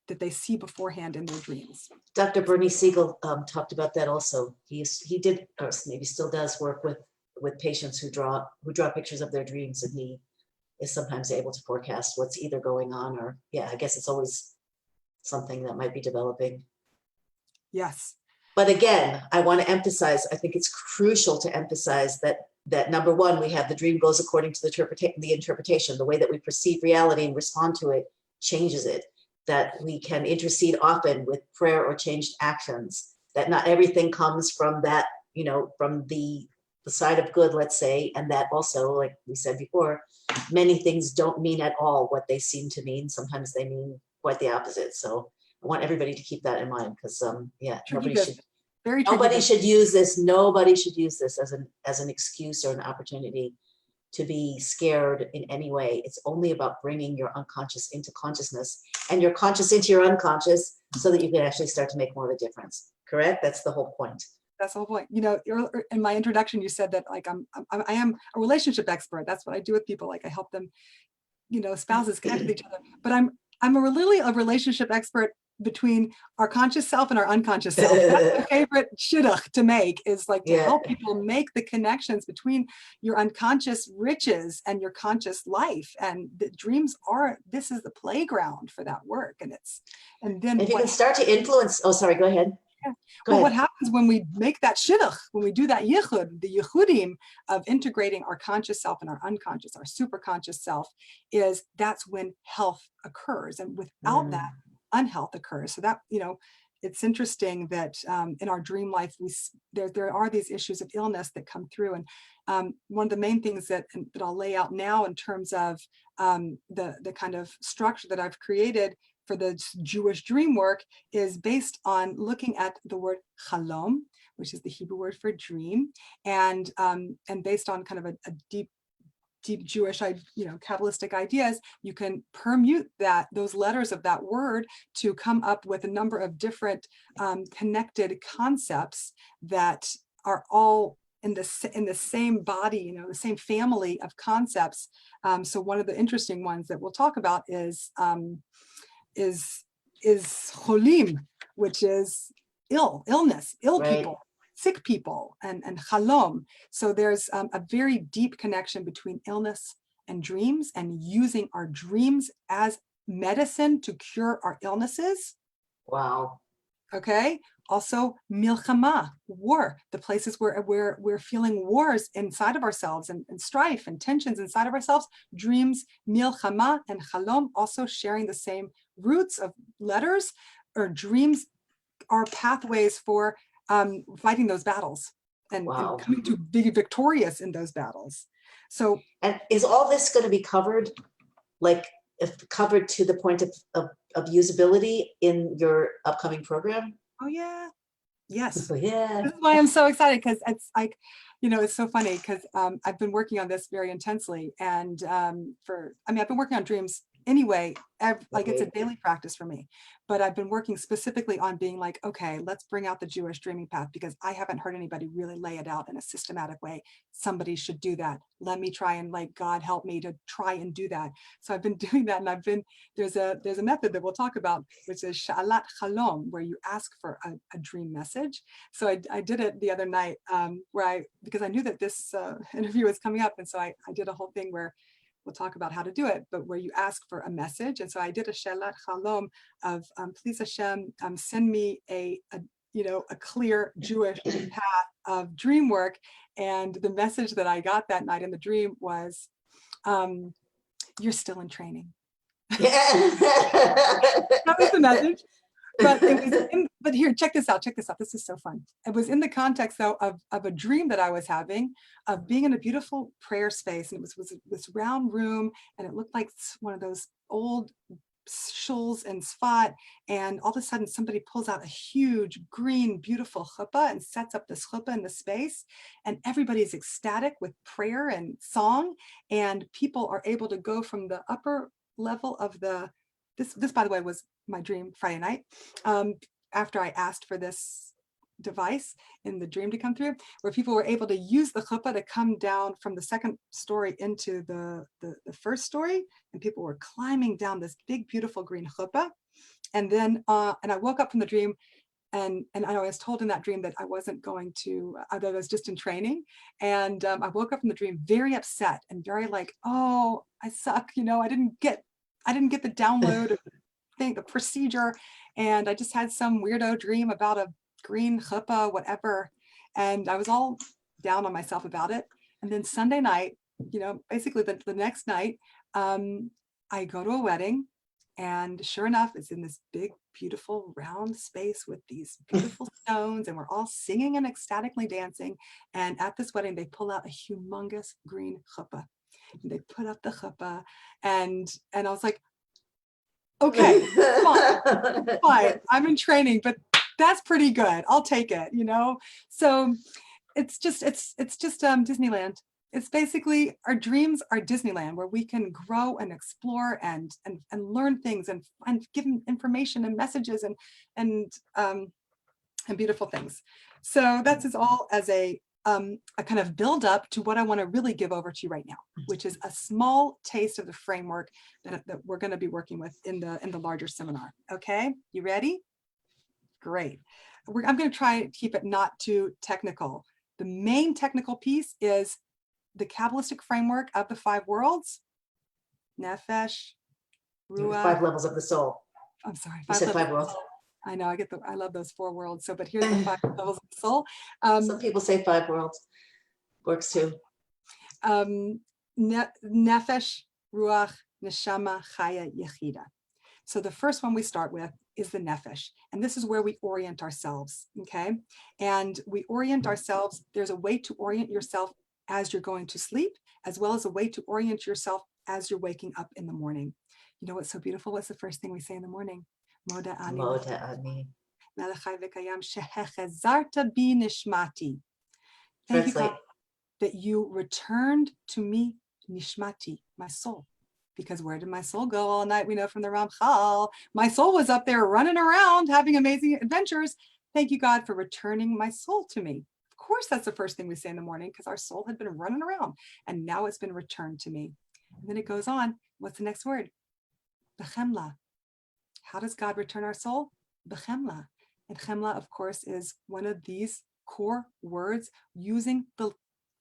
that they see beforehand in their dreams. Dr. Bernie Siegel talked about that also. He did, or maybe still does, work with patients who draw pictures of their dreams, and he is sometimes able to forecast what's either going on or, I guess it's always something that might be developing. Yes. But again, I want to emphasize, I think it's crucial to emphasize that number one, we have the dream goes according to the interpretation, the way that we perceive reality and respond to it changes it, that we can intercede often with prayer or changed actions, that not everything comes from that, from the side of good, let's say, and that also, like we said before, many things don't mean at all what they seem to mean. Sometimes they mean quite the opposite. So I want everybody to keep that in mind, because nobody should use this as an excuse or an opportunity to be scared in any way. It's only about bringing your unconscious into consciousness and your conscious into your unconscious, so that you can actually start to make more of a difference. Correct? That's the whole point. That's the whole point. In my introduction, you said that I am a relationship expert. That's what I do with people. I help them, spouses connect with each other. But I'm really a relationship expert between our conscious self and our unconscious self. That's my favorite shidduch to make, is to help people make the connections between your unconscious riches and your conscious life. And the dreams this is the playground for that work. And then if you can start to influence, oh, sorry, go ahead. Yeah. Go Well, what ahead. happens when we make that shidduch, when we do that yichud, the yichudim of integrating our conscious self and our unconscious, our superconscious self, is that's when health occurs. And without that, unhealth occurs. So that, it's interesting that in our dream life, there are these issues of illness that come through. And one of the main things that I'll lay out now in terms of the kind of structure that I've created for the Jewish dream work is based on looking at the word chalom, which is the Hebrew word for dream, and based on kind of a deep Jewish, Kabbalistic ideas, you can permute those letters of that word to come up with a number of different connected concepts that are all in the same body, the same family of concepts. So one of the interesting ones that we'll talk about is cholim, which is illness, ill people, sick people, and chalom. So there's a very deep connection between illness and dreams, and using our dreams as medicine to cure our illnesses. Wow. Okay. Also, milchama, war, the places where we're feeling wars inside of ourselves and strife and tensions inside of ourselves. Dreams, milchama and chalom, also sharing the same roots of letters, or dreams are pathways for fighting those battles and coming to be victorious in those battles. So, and is all this going to be covered, like covered to the point of usability in your upcoming program? Oh yeah, yes. Yeah. This is why I'm so excited, because it's like, it's so funny because I've been working on this very intensely, and I've been working on dreams anyway, like it's a daily practice for me, but I've been working specifically on being like, okay, let's bring out the Jewish dreaming path, because I haven't heard anybody really lay it out in a systematic way. Somebody should do that. Let me try and, like, God help me to try and do that. So I've been doing that, and there's a method that we'll talk about, which is sha'alat chalom, where you ask for a dream message. So I did it the other night, because I knew that this interview was coming up, and so I did a whole thing where we'll talk about how to do it, but where you ask for a message. And so I did a shelat chalom of, please Hashem, send me a clear Jewish path of dream work. And the message that I got that night in the dream was, you're still in training. Yeah. That was the message. But it was but here, check this out. This is so fun. It was in the context, though, of a dream that I was having, of being in a beautiful prayer space. And it was this round room, and it looked like one of those old shuls and Sfat. And all of a sudden, somebody pulls out a huge, green, beautiful chuppah and sets up this chuppah in the space. And everybody's ecstatic with prayer and song. And people are able to go from the upper level of this, by the way, was my dream Friday night, after I asked for this device in the dream to come through, where people were able to use the chuppah to come down from the second story into the first story, and people were climbing down this big, beautiful green chuppah. And then, and I woke up from the dream, and I was told in that dream that I wasn't going to, that I was just in training. And I woke up from the dream very upset and very like, oh, I suck, I didn't get the download of the procedure, and I just had some weirdo dream about a green chuppah, whatever, and I was all down on myself about it. And then Sunday night, basically the next night, I go to a wedding, and sure enough, it's in this big, beautiful round space with these beautiful stones, and we're all singing and ecstatically dancing. And at this wedding, they pull out a humongous green chuppah, and they put up the chuppah, and I was like, okay, fine, I'm in training, but that's pretty good. I'll take it, So it's just Disneyland. It's basically, our dreams are Disneyland, where we can grow and explore and learn things and give information and messages and beautiful things. So that's all as a kind of build up to what I want to really give over to you right now, which is a small taste of the framework that we're going to be working with in the larger seminar. Okay, you ready? Great. I'm going to try to keep it not too technical. The main technical piece is the Kabbalistic framework of the 5 worlds: Nefesh, Ruach. 5 levels of the soul. I'm sorry. You said 5 worlds. I know, I love those 4 worlds. So, but here's the 5 levels of the soul. Some people say 5 worlds. Works too. Nefesh, Ruach, Neshama, Chaya, Yechida. So the first one we start with is the nefesh. And this is where we orient ourselves, okay? And we orient ourselves. There's a way to orient yourself as you're going to sleep, as well as a way to orient yourself as you're waking up in the morning. You know what's so beautiful? What's the first thing we say in the morning? Moda ani Moda ani. melechai v'kayam shehechazarta bi nishmati. Thank you, Translate. God, that you returned to me, nishmati, my soul. Because where did my soul go all night? We know from the Ramchal. My soul was up there running around, having amazing adventures. Thank you, God, for returning my soul to me. Of course, that's the first thing we say in the morning, because our soul had been running around and now it's been returned to me. And then it goes on. What's the next word? Bechemla. How does God return our soul? Bechemla. And chemla, of course, is one of these core words using the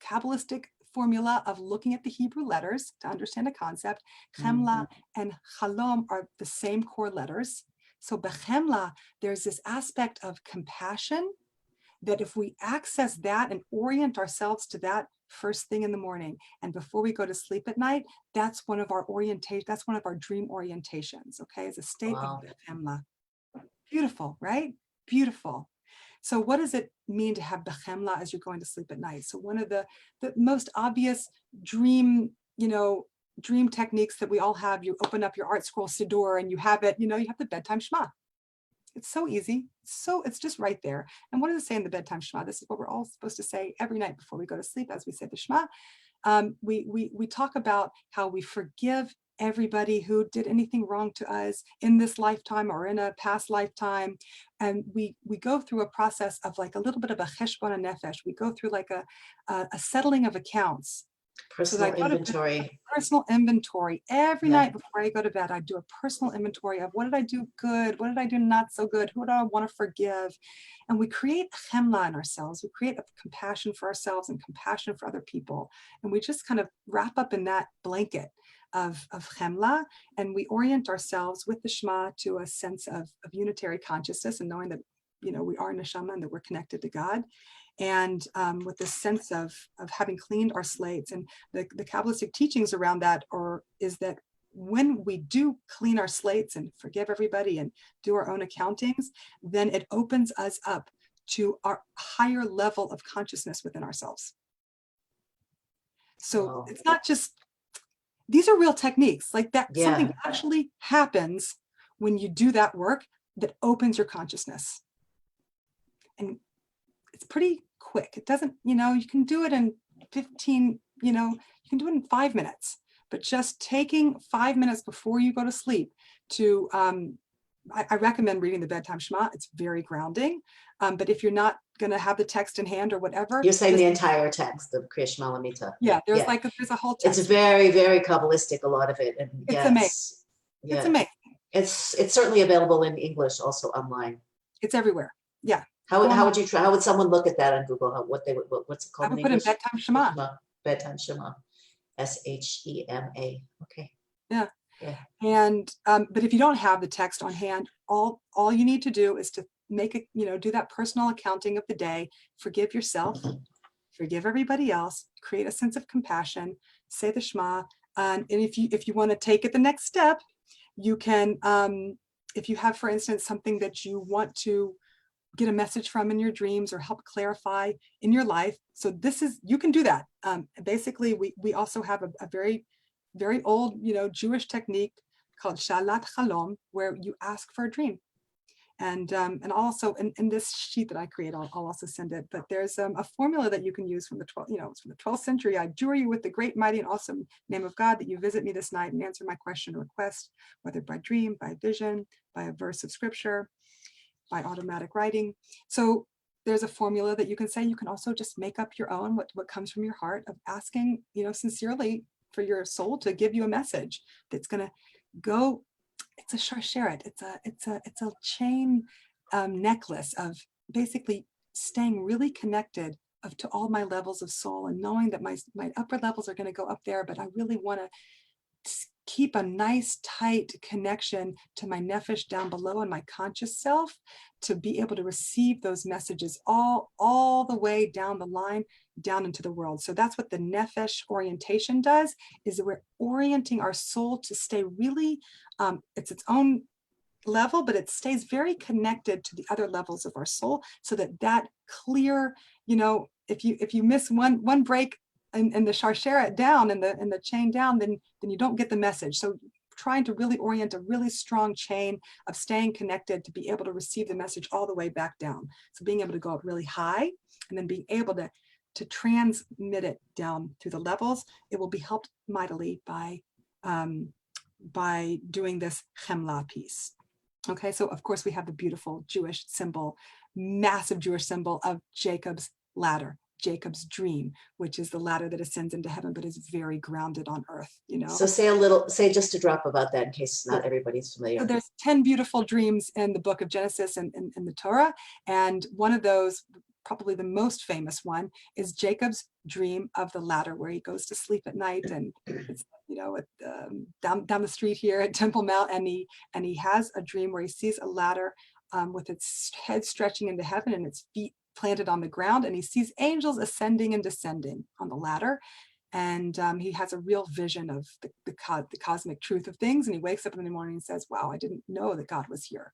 Kabbalistic formula of looking at the Hebrew letters to understand a concept. Chemla and chalom are the same core letters. So bechemla, there's this aspect of compassion that if we access that and orient ourselves to that first thing in the morning and before we go to sleep at night, that's one of our orientation, that's one of our dream orientations, okay? It's a state of bechemla. Beautiful, right? Beautiful. So what does it mean to have bechemla as you're going to sleep at night? So one of the most obvious dream, dream techniques that we all have, you open up your art scroll siddur and you have it, you have the bedtime shema. It's so easy. It's just right there. And what does it say in the bedtime shema? This is what we're all supposed to say every night before we go to sleep, as we say the shema. We talk about how we forgive everybody who did anything wrong to us in this lifetime or in a past lifetime. And we go through a process of like a little bit of a cheshbon nefesh. We go through like a settling of accounts. Personal inventory. Personal inventory. Every night before I go to bed, I do a personal inventory of what did I do good? What did I do not so good? Who do I want to forgive? And we create chemla in ourselves. We create a compassion for ourselves and compassion for other people. And we just kind of wrap up in that blanket of chemla, and we orient ourselves with the Shema to a sense of unitary consciousness and knowing that, we are neshama and that we're connected to God. And with this sense of having cleaned our slates. And the Kabbalistic teachings around that is that when we do clean our slates and forgive everybody and do our own accountings, then it opens us up to our higher level of consciousness within ourselves. So it's not just, these are real techniques like that. Yeah. Something actually happens when you do that work that opens your consciousness. And it's pretty quick. It doesn't, you can do it in 15, you can do it in 5 minutes, but just taking 5 minutes before you go to sleep to, I recommend reading the bedtime Shema. It's very grounding. But if you're not going to have the text in hand or whatever. You're saying the entire text of Kriya Shema Lamita. Yeah, there's a whole text. It's very, very Kabbalistic, a lot of it. And it's amazing. Yeah. It's amazing. It's certainly available in English also online. It's everywhere. Yeah. How would you try? How would someone look at that on Google? What's it called? I would put in bedtime Shema. Bedtime Shema. SHEMA. Okay. Yeah. And but if you don't have the text on hand, all you need to do is to make it, do that personal accounting of the day, forgive yourself, forgive everybody else, create a sense of compassion, say the Shema. And if you want to take it the next step, you can, if you have, for instance, something that you want to get a message from in your dreams or help clarify in your life. So you can do that. Basically, we also have a very, very old, Jewish technique called shalat chalom, where you ask for a dream. And also in this sheet that I create, I'll also send it. But there's a formula that you can use from the 12th century. I adjure you with the great, mighty, and awesome name of God that you visit me this night and answer my question or request, whether by dream, by vision, by a verse of scripture, by automatic writing. So there's a formula that you can say. You can also just make up your own, what comes from your heart, of asking, sincerely for your soul to give you a message that's going to go. It's a sharsheret. It's a chain necklace of basically staying really connected to all my levels of soul and knowing that my upper levels are going to go up there, but I really want to keep a nice tight connection to my nefesh down below and my conscious self to be able to receive those messages all the way down the line, down into the world. So that's what the nefesh orientation does, is that we're orienting our soul to stay really, it's its own level, but it stays very connected to the other levels of our soul, so that that clear, you know, if you miss one break in the sharsheret down, in the chain down, then you don't get the message. So trying to really orient a really strong chain of staying connected to be able to receive the message all the way back down. So being able to go up really high and then being able to transmit it down through the levels, it will be helped mightily by doing this chemla piece. Okay, so of course we have the beautiful Jewish symbol, massive Jewish symbol of Jacob's ladder, Jacob's dream, which is the ladder that ascends into heaven, but is very grounded on earth, you know. So say just a drop about that in case not everybody's familiar. So there's 10 beautiful dreams in the book of Genesis and in the Torah. And one of those, probably the most famous one, is Jacob's dream of the ladder, where he goes to sleep at night, and it's, you know, down the street here at Temple Mount, and he has a dream where he sees a ladder with its head stretching into heaven and its feet planted on the ground, and he sees angels ascending and descending on the ladder. And he has a real vision of the cosmic truth of things. And he wakes up in the morning and says, wow, I didn't know that God was here.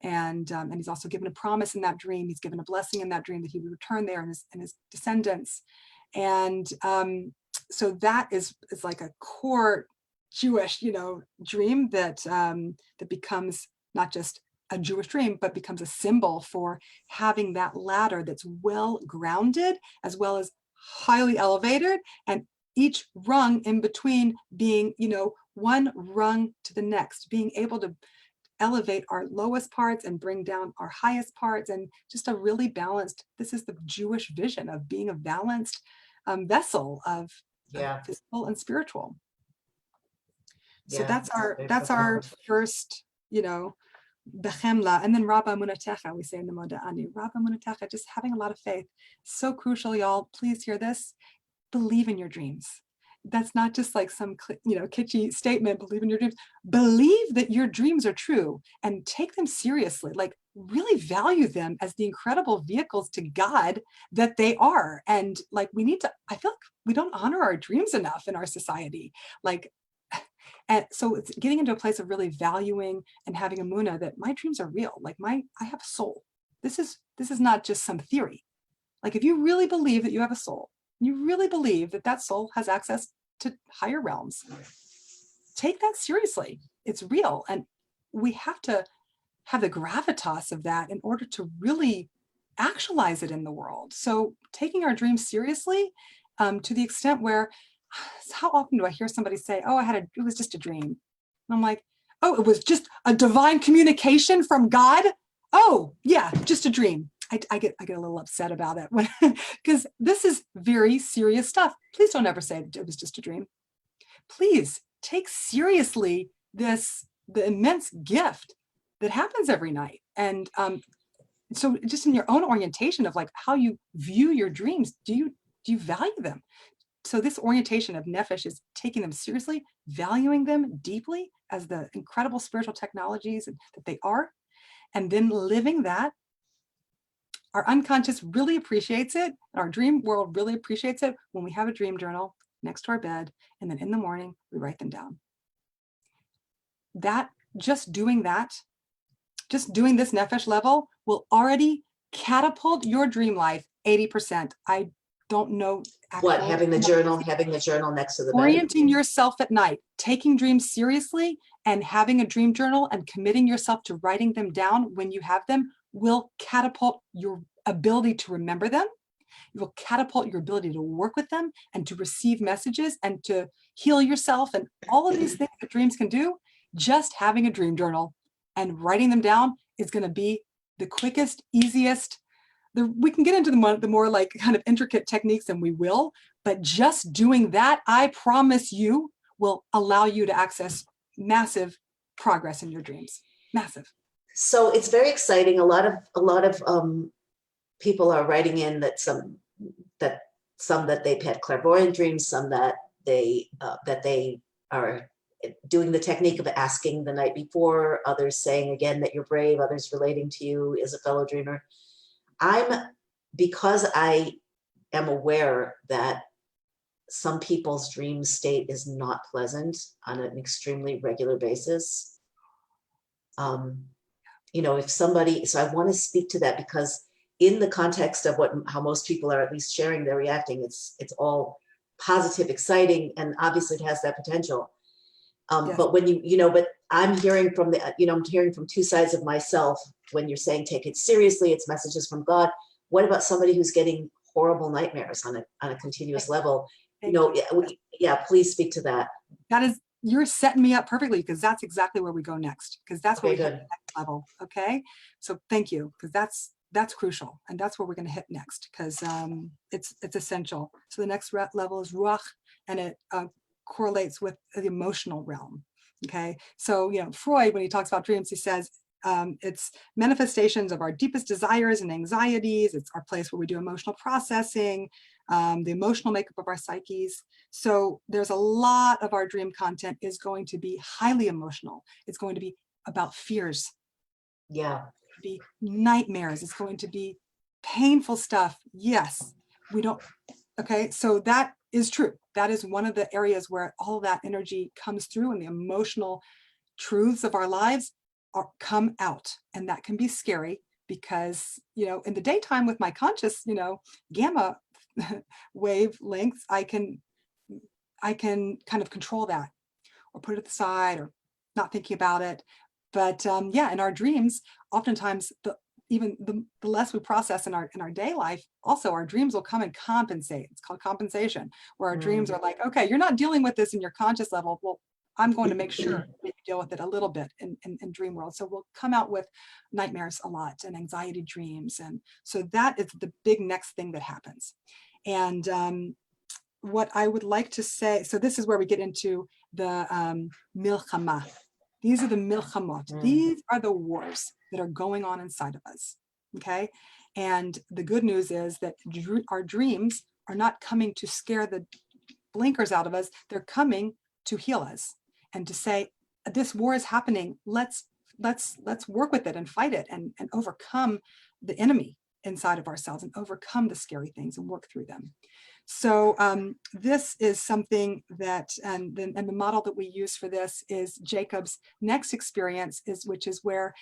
And he's also given a promise in that dream. He's given a blessing in that dream that he would return there and his descendants. And so that is like a core Jewish, you know, dream that that becomes not just a Jewish dream, but becomes a symbol for having that ladder that's well grounded as well as highly elevated, and each rung in between being, you know, one rung to the next, being able to elevate our lowest parts and bring down our highest parts, and just a really balanced, this is the Jewish vision of being a balanced vessel of physical and spiritual. So that's our first, you know, Bechemla, and then Rabba Munatecha, we say in the Moda'ani. Rabba Munatecha, just having a lot of faith. So crucial, y'all. Please hear this. Believe in your dreams. That's not just like some, you know, kitschy statement, believe in your dreams. Believe that your dreams are true and take them seriously. Like, really value them as the incredible vehicles to God that they are. And like, we need to, I feel like we don't honor our dreams enough in our society. Like, and so it's getting into a place of really valuing and having a emunah that my dreams are real. Like I have a soul. This is not just some theory. Like, if you really believe that you have a soul, you really believe that that soul has access to higher realms, take that seriously. It's real. And we have to have the gravitas of that in order to really actualize it in the world. So taking our dreams seriously, to the extent where, how often do I hear somebody say, oh, it was just a dream. And I'm like, oh, it was just a divine communication from God? Oh, yeah, just a dream. I get a little upset about it because this is very serious stuff. Please don't ever say it was just a dream. Please take seriously the immense gift that happens every night. And so just in your own orientation of like how you view your dreams, do you value them? So this orientation of nefesh is taking them seriously, valuing them deeply as the incredible spiritual technologies that they are, and then living that. Our unconscious really appreciates it. Our dream world really appreciates it when we have a dream journal next to our bed, and then in the morning, we write them down. Just doing this nefesh level will already catapult your dream life 80%. I don't know. What, having the journal next to the bed? Orienting yourself at night, taking dreams seriously, and having a dream journal and committing yourself to writing them down when you have them will catapult your ability to remember them. It will catapult your ability to work with them and to receive messages and to heal yourself and all of these things that dreams can do. Just having a dream journal and writing them down is going to be the quickest, easiest. We can get into the more like kind of intricate techniques, and we will, but just doing that, I promise you, will allow you to access massive progress in your dreams. Massive. So it's very exciting. A lot of people are writing in that some that they've had clairvoyant dreams, some that they are doing the technique of asking the night before, others saying again that you're brave, others relating to you as a fellow dreamer. Because I am aware that some people's dream state is not pleasant on an extremely regular basis. If somebody, so I want to speak to that, because in the context of how most people are at least sharing, they're reacting, it's all positive, exciting, and obviously it has that potential. Yes. But when but I'm hearing from I'm hearing from two sides of myself when you're saying take it seriously, it's messages from God. What about somebody who's getting horrible nightmares on a continuous level? Thank you. Yeah, please speak to that. You're setting me up perfectly, because that's exactly where we go next, because that's where Okay, we hit good. the next level. Okay. So thank you, because that's crucial. And that's where we're going to hit next, because it's essential. So the next level is ruach, and it correlates with the emotional realm. Okay. So, Freud, when he talks about dreams, he says, it's manifestations of our deepest desires and anxieties. It's our place where we do emotional processing, the emotional makeup of our psyches. So there's a lot of our dream content is going to be highly emotional. It's going to be about fears. Yeah. Be nightmares. It's going to be painful stuff. Yes, we don't. Okay, so that is true. That is one of the areas where all that energy comes through, and the emotional truths of our lives come out. And that can be scary, because, in the daytime with my conscious, gamma wavelengths, I can kind of control that, or put it to the side, or not thinking about it. But in our dreams, oftentimes even the less we process in our day life, also our dreams will come and compensate. It's called compensation, where our dreams are like, okay, you're not dealing with this in your conscious level. Well, I'm going to make sure that you deal with it a little bit in dream world. So we'll come out with nightmares a lot, and anxiety dreams. And so that is the big next thing that happens. And what I would like to say, so this is where we get into the milchama. These are the milchamot. These are the wars that are going on inside of us. Okay. And the good news is that our dreams are not coming to scare the blinkers out of us. They're coming to heal us and to say, this war is happening. Let's work with it and fight it, and overcome the enemy inside of ourselves, and overcome the scary things and work through them. So this is something that, and the model that we use for this is Jacob's next experience, which is where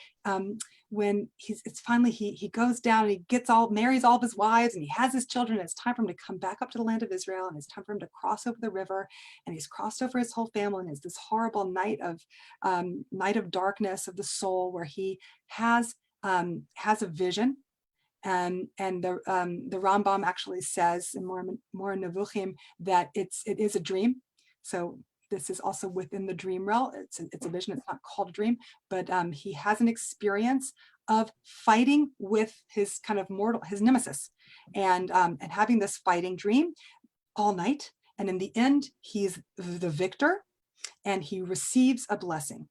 when he goes down and he marries all of his wives, and he has his children, and it's time for him to come back up to the land of Israel, and it's time for him to cross over the river, and he's crossed over his whole family, and it's this horrible night of darkness of the soul, where he has a vision. And the Rambam actually says in more Nevuchim that it is a dream. So this is also within the dream realm. It's a vision. It's not called a dream, but he has an experience of fighting with his kind of his nemesis, and having this fighting dream all night. And in the end, he's the victor, and he receives a blessing.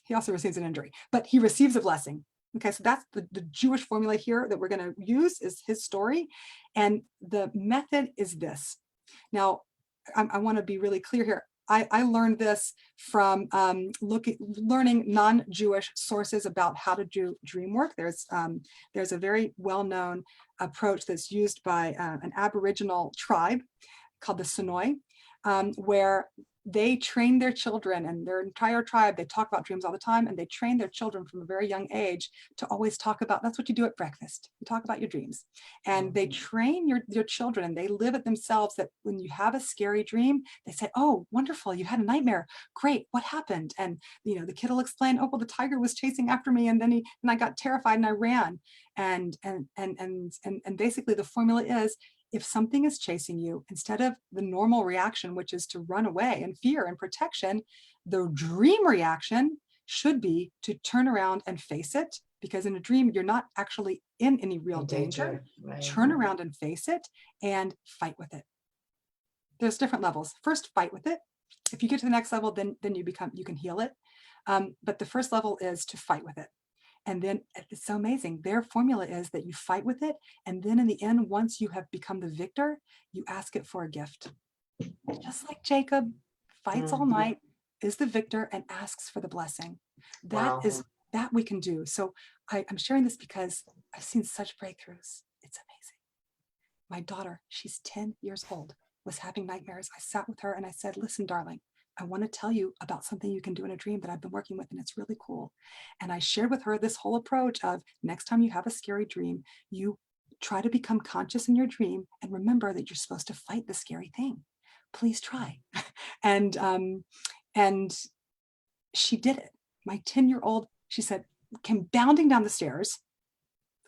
He also receives an injury, but he receives a blessing. Okay, so that's the Jewish formula here that we're going to use, is his story. And the method is this. Now, I want to be really clear here. I learned this from learning non-Jewish sources about how to do dream work. There's a very well-known approach that's used by an Aboriginal tribe called the Sonoy, where they train their children, and their entire tribe, they talk about dreams all the time, and they train their children from a very young age to always talk about, that's what you do at breakfast. You talk about your dreams. And they train your children, and they live it themselves, that when you have a scary dream, they say, oh, wonderful, you had a nightmare. Great, what happened? And the kid will explain, oh, well, the tiger was chasing after me, and then I got terrified and I ran. And basically the formula is, if something is chasing you, instead of the normal reaction, which is to run away in fear and protection, the dream reaction should be to turn around and face it, because in a dream, you're not actually in any real danger. Right. Turn around and face it and fight with it. There's different levels. First, fight with it. If you get to the next level, then you can heal it. But the first level is to fight with it. And then it's so amazing. Their formula is that you fight with it. And then in the end, once you have become the victor, you ask it for a gift. Just like Jacob fights all night, is the victor and asks for the blessing. Wow. That we can do. So I'm sharing this because I've seen such breakthroughs. It's amazing. My daughter, she's 10 years old, was having nightmares. I sat with her and I said, listen, darling, I want to tell you about something you can do in a dream that I've been working with, and it's really cool. And I shared with her this whole approach of next time you have a scary dream, you try to become conscious in your dream and remember that you're supposed to fight the scary thing. Please try. and and she did it. My 10-year-old, she said, came bounding down the stairs.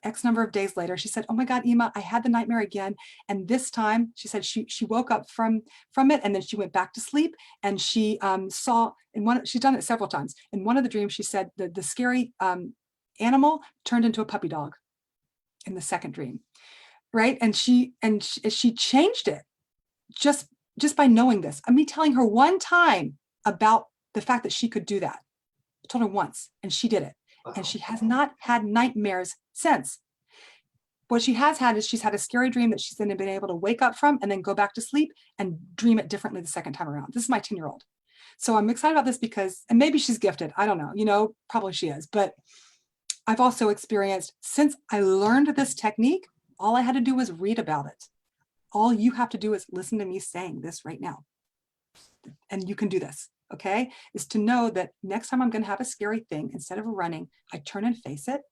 X number of days later, she said, oh my God, Ima, I had the nightmare again. And this time, she said she woke up from it, and then she went back to sleep, and she saw in one, she's done it several times. In one of the dreams, she said the scary animal turned into a puppy dog in the second dream, right? And she changed it just by knowing this. Me telling her one time about the fact that she could do that. I told her once, and she did it. Wow. And she has not had nightmares since. What she has had is she's had a scary dream that she's then been able to wake up from and then go back to sleep and dream it differently the second time around. This is my 10-year-old. So I'm excited about this because, and maybe she's gifted, I don't know, probably she is, but I've also experienced, since I learned this technique, all I had to do was read about it. All you have to do is listen to me saying this right now. And you can do this, okay? Is to know that next time I'm going to have a scary thing, instead of running, I turn and face it,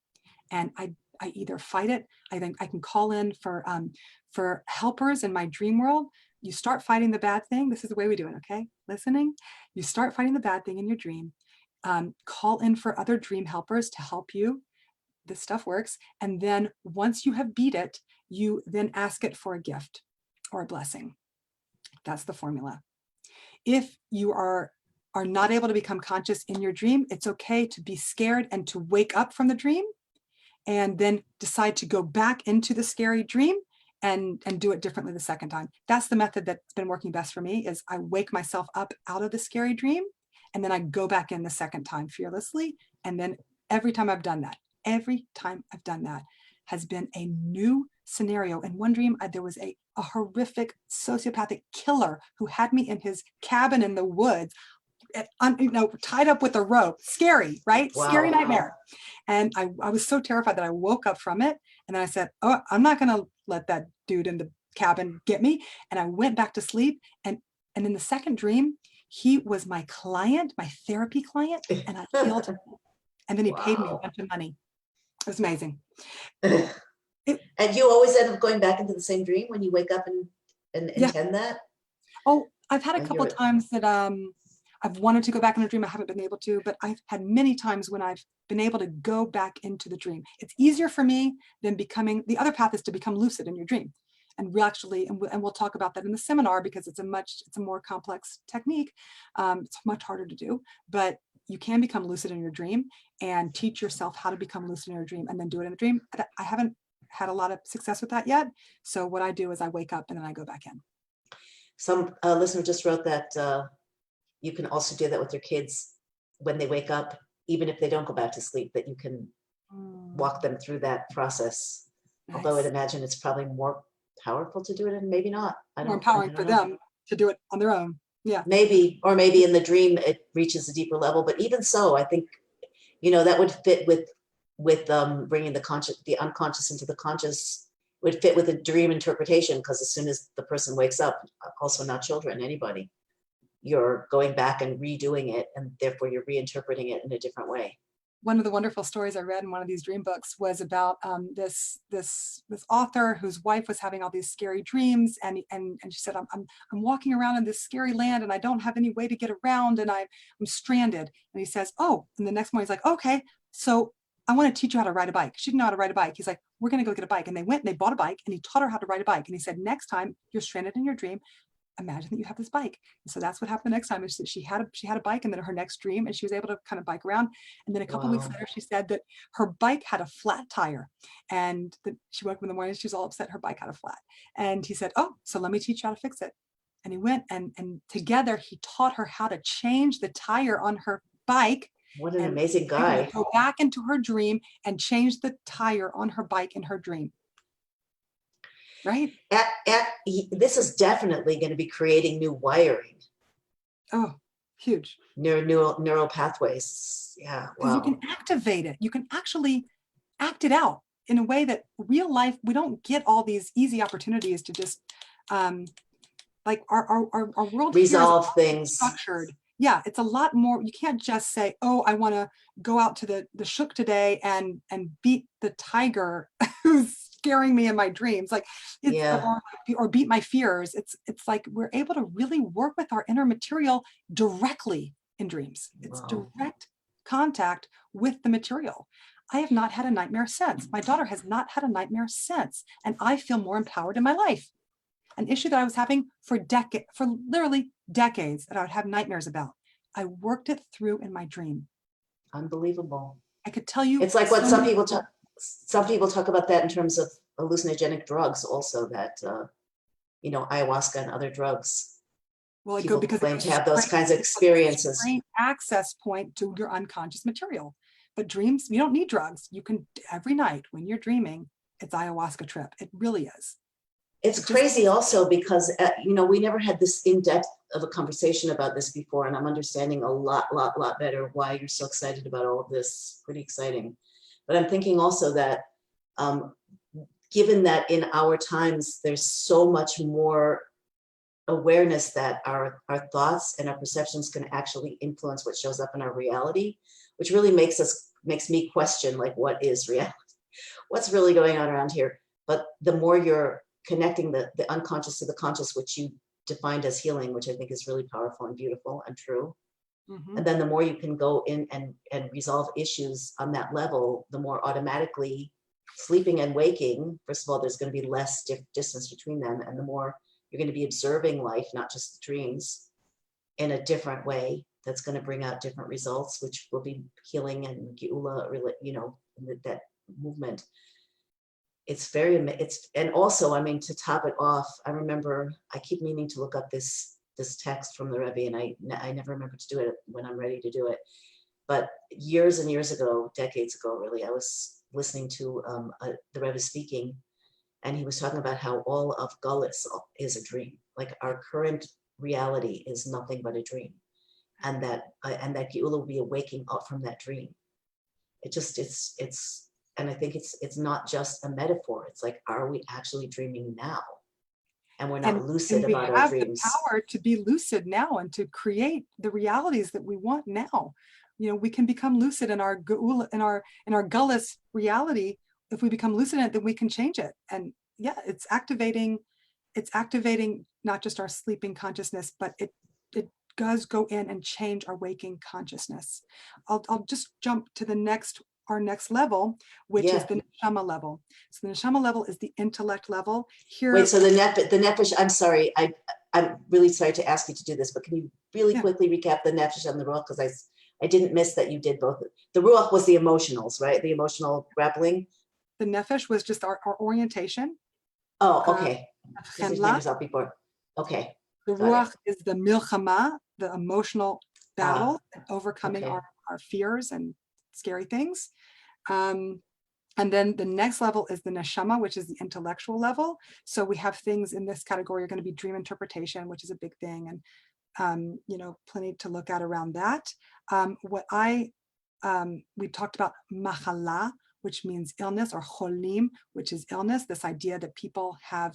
and I either fight it. I think I can call in for helpers in my dream world. You start fighting the bad thing. This is the way we do it, okay? Listening. You start fighting the bad thing in your dream. Call in for other dream helpers to help you. This stuff works. And then once you have beat it, you then ask it for a gift or a blessing. That's the formula. If you are not able to become conscious in your dream, it's okay to be scared and to wake up from the dream and then decide to go back into the scary dream and do it differently the second time. That's the method that's been working best for me, is I wake myself up out of the scary dream and then I go back in the second time fearlessly. And then every time I've done that has been a new scenario. In one dream, there was a horrific sociopathic killer who had me in his cabin in the woods, tied up with a rope. Scary, right? Wow. Scary nightmare. And I was so terrified that I woke up from it. And then I said, oh, I'm not going to let that dude in the cabin get me. And I went back to sleep. And in the second dream, he was my client, my therapy client, and I healed him. And then he paid me a bunch of money. It was amazing. And you always end up going back into the same dream when you wake up and intend that? Oh, I've had a couple of times that I've wanted to go back in a dream. I haven't been able to, but I've had many times when I've been able to go back into the dream. It's easier for me than becoming, the other path is to become lucid in your dream. And we actually, and we'll talk about that in the seminar, because it's a more complex technique. It's much harder to do, but you can become lucid in your dream and teach yourself how to become lucid in your dream and then do it in a dream. I haven't had a lot of success with that yet. So what I do is I wake up and then I go back in. Some listener just wrote that you can also do that with your kids when they wake up, even if they don't go back to sleep, that you can walk them through that process. Nice. Although I'd imagine it's probably more powerful to do it, and maybe not. More empowering for them to do it on their own. Yeah. Maybe, or maybe in the dream it reaches a deeper level. But even so, I think, that would fit with bringing the unconscious into the conscious, would fit with a dream interpretation, because as soon as the person wakes up, also not children, anybody, you're going back and redoing it, and therefore you're reinterpreting it in a different way. One of the wonderful stories I read in one of these dream books was about this author whose wife was having all these scary dreams, and she said, I'm walking around in this scary land and I don't have any way to get around, and I'm stranded. And he says, oh, and the next morning he's like, okay, so I want to teach you how to ride a bike. She didn't know how to ride a bike. He's like, we're going to go get a bike. And they went and they bought a bike, and he taught her how to ride a bike. And he said, next time you're stranded in your dream, imagine that you have this bike. And so that's what happened the next time, is that she had a bike, and then her next dream, and she was able to kind of bike around. And then a couple of weeks later, she said that her bike had a flat tire, and she woke up in the morning, she was all upset her bike had a flat. And he said, oh, so let me teach you how to fix it. And he went and together he taught her how to change the tire on her bike. What an amazing guy. Go back into her dream and change the tire on her bike in her dream. Right? This is definitely going to be creating new wiring. Oh, Huge. neural pathways. Yeah, Because you can wow. activate it. You can actually act it out in a way that real life, we don't get all these easy opportunities to just, like our world here is a Resolve lot more things. structured. Yeah, it's a lot more. You can't just say, "Oh, I want to go out to the shuk today and beat the tiger who's scaring me in my dreams." Like it's Yeah, or beat my fears. It's like we're able to really work with our inner material directly in dreams. It's wow. direct contact with the material. I have not had a nightmare since. My daughter has not had a nightmare since, and I feel more empowered in my life. An issue that I was having for literally decades, that I would have nightmares about. I worked it through in my dream. Unbelievable. I could tell you It's like what so some many people people. talk. Some people talk about that in terms of hallucinogenic drugs. Also, that ayahuasca and other drugs. Well, People because it claim goes to have those straight, kinds of it's like a experiences. straight access point to your unconscious material. But dreams, you don't need drugs. You can every night when you're dreaming, it's ayahuasca trip. It really is. It's It just crazy is. also because we never had this in-depth of a conversation about this before, and I'm understanding a lot better why you're so excited about all of this. Pretty exciting. But I'm thinking also that um, given that in our times there's so much more awareness that our thoughts and our perceptions can actually influence what shows up in our reality, which really makes me question, like, what is reality? What's really going on around here? But the more you're connecting the unconscious to the conscious, which you defined as healing, which I think is really powerful and beautiful and true. Mhm. And then the more you can go in and resolve issues on that level, the more automatically sleeping and waking, first of all, there's going to be less distance between them. And the more you're going to be observing life, not just the dreams, in a different way that's going to bring out different results, which will be healing and Geula, that movement. And also, I mean, to top it off, I remember I keep meaning to look up this text from the Rebbe, and I never remember to do it when I'm ready to do it. But years and years ago, decades ago, really, I was listening to the Rebbe speaking, and he was talking about how all of Gullus is a dream. Like our current reality is nothing but a dream, and that Geula will be a waking up from that dream. It's and I think it's not just a metaphor. It's like, are we actually dreaming now? And we're not lucid And we about our have the dreams. power to be lucid now and to create the realities that we want now. We can become lucid in our gullus reality. If we become lucid in it, then we can change it. And yeah, it's activating not just our sleeping consciousness, but it does go in and change our waking consciousness. I'll just jump to our next level, which is Yeah. the neshama level. So the neshama level is the intellect level. Wait, Here, so the nefesh, I'm sorry, I'm really sorry to ask you to do this, but can you really yeah, quickly recap the nefesh and the ruach? Because I didn't miss that you did both. The ruach was the emotionals, right? The emotional grappling. the nefesh was just our orientation. Oh, Uh, okay. Just making chemla. yourself before. Okay, The got it. ruach is the milchama, the emotional Ah, battle, and overcoming okay. our fears and scary things. Um, and then the next level is the neshama, which is the intellectual level. So we have things in this category are going to be dream interpretation, which is a big thing, and plenty to look at around that. We talked about machala, which means illness, or cholim, which is illness. This idea that people have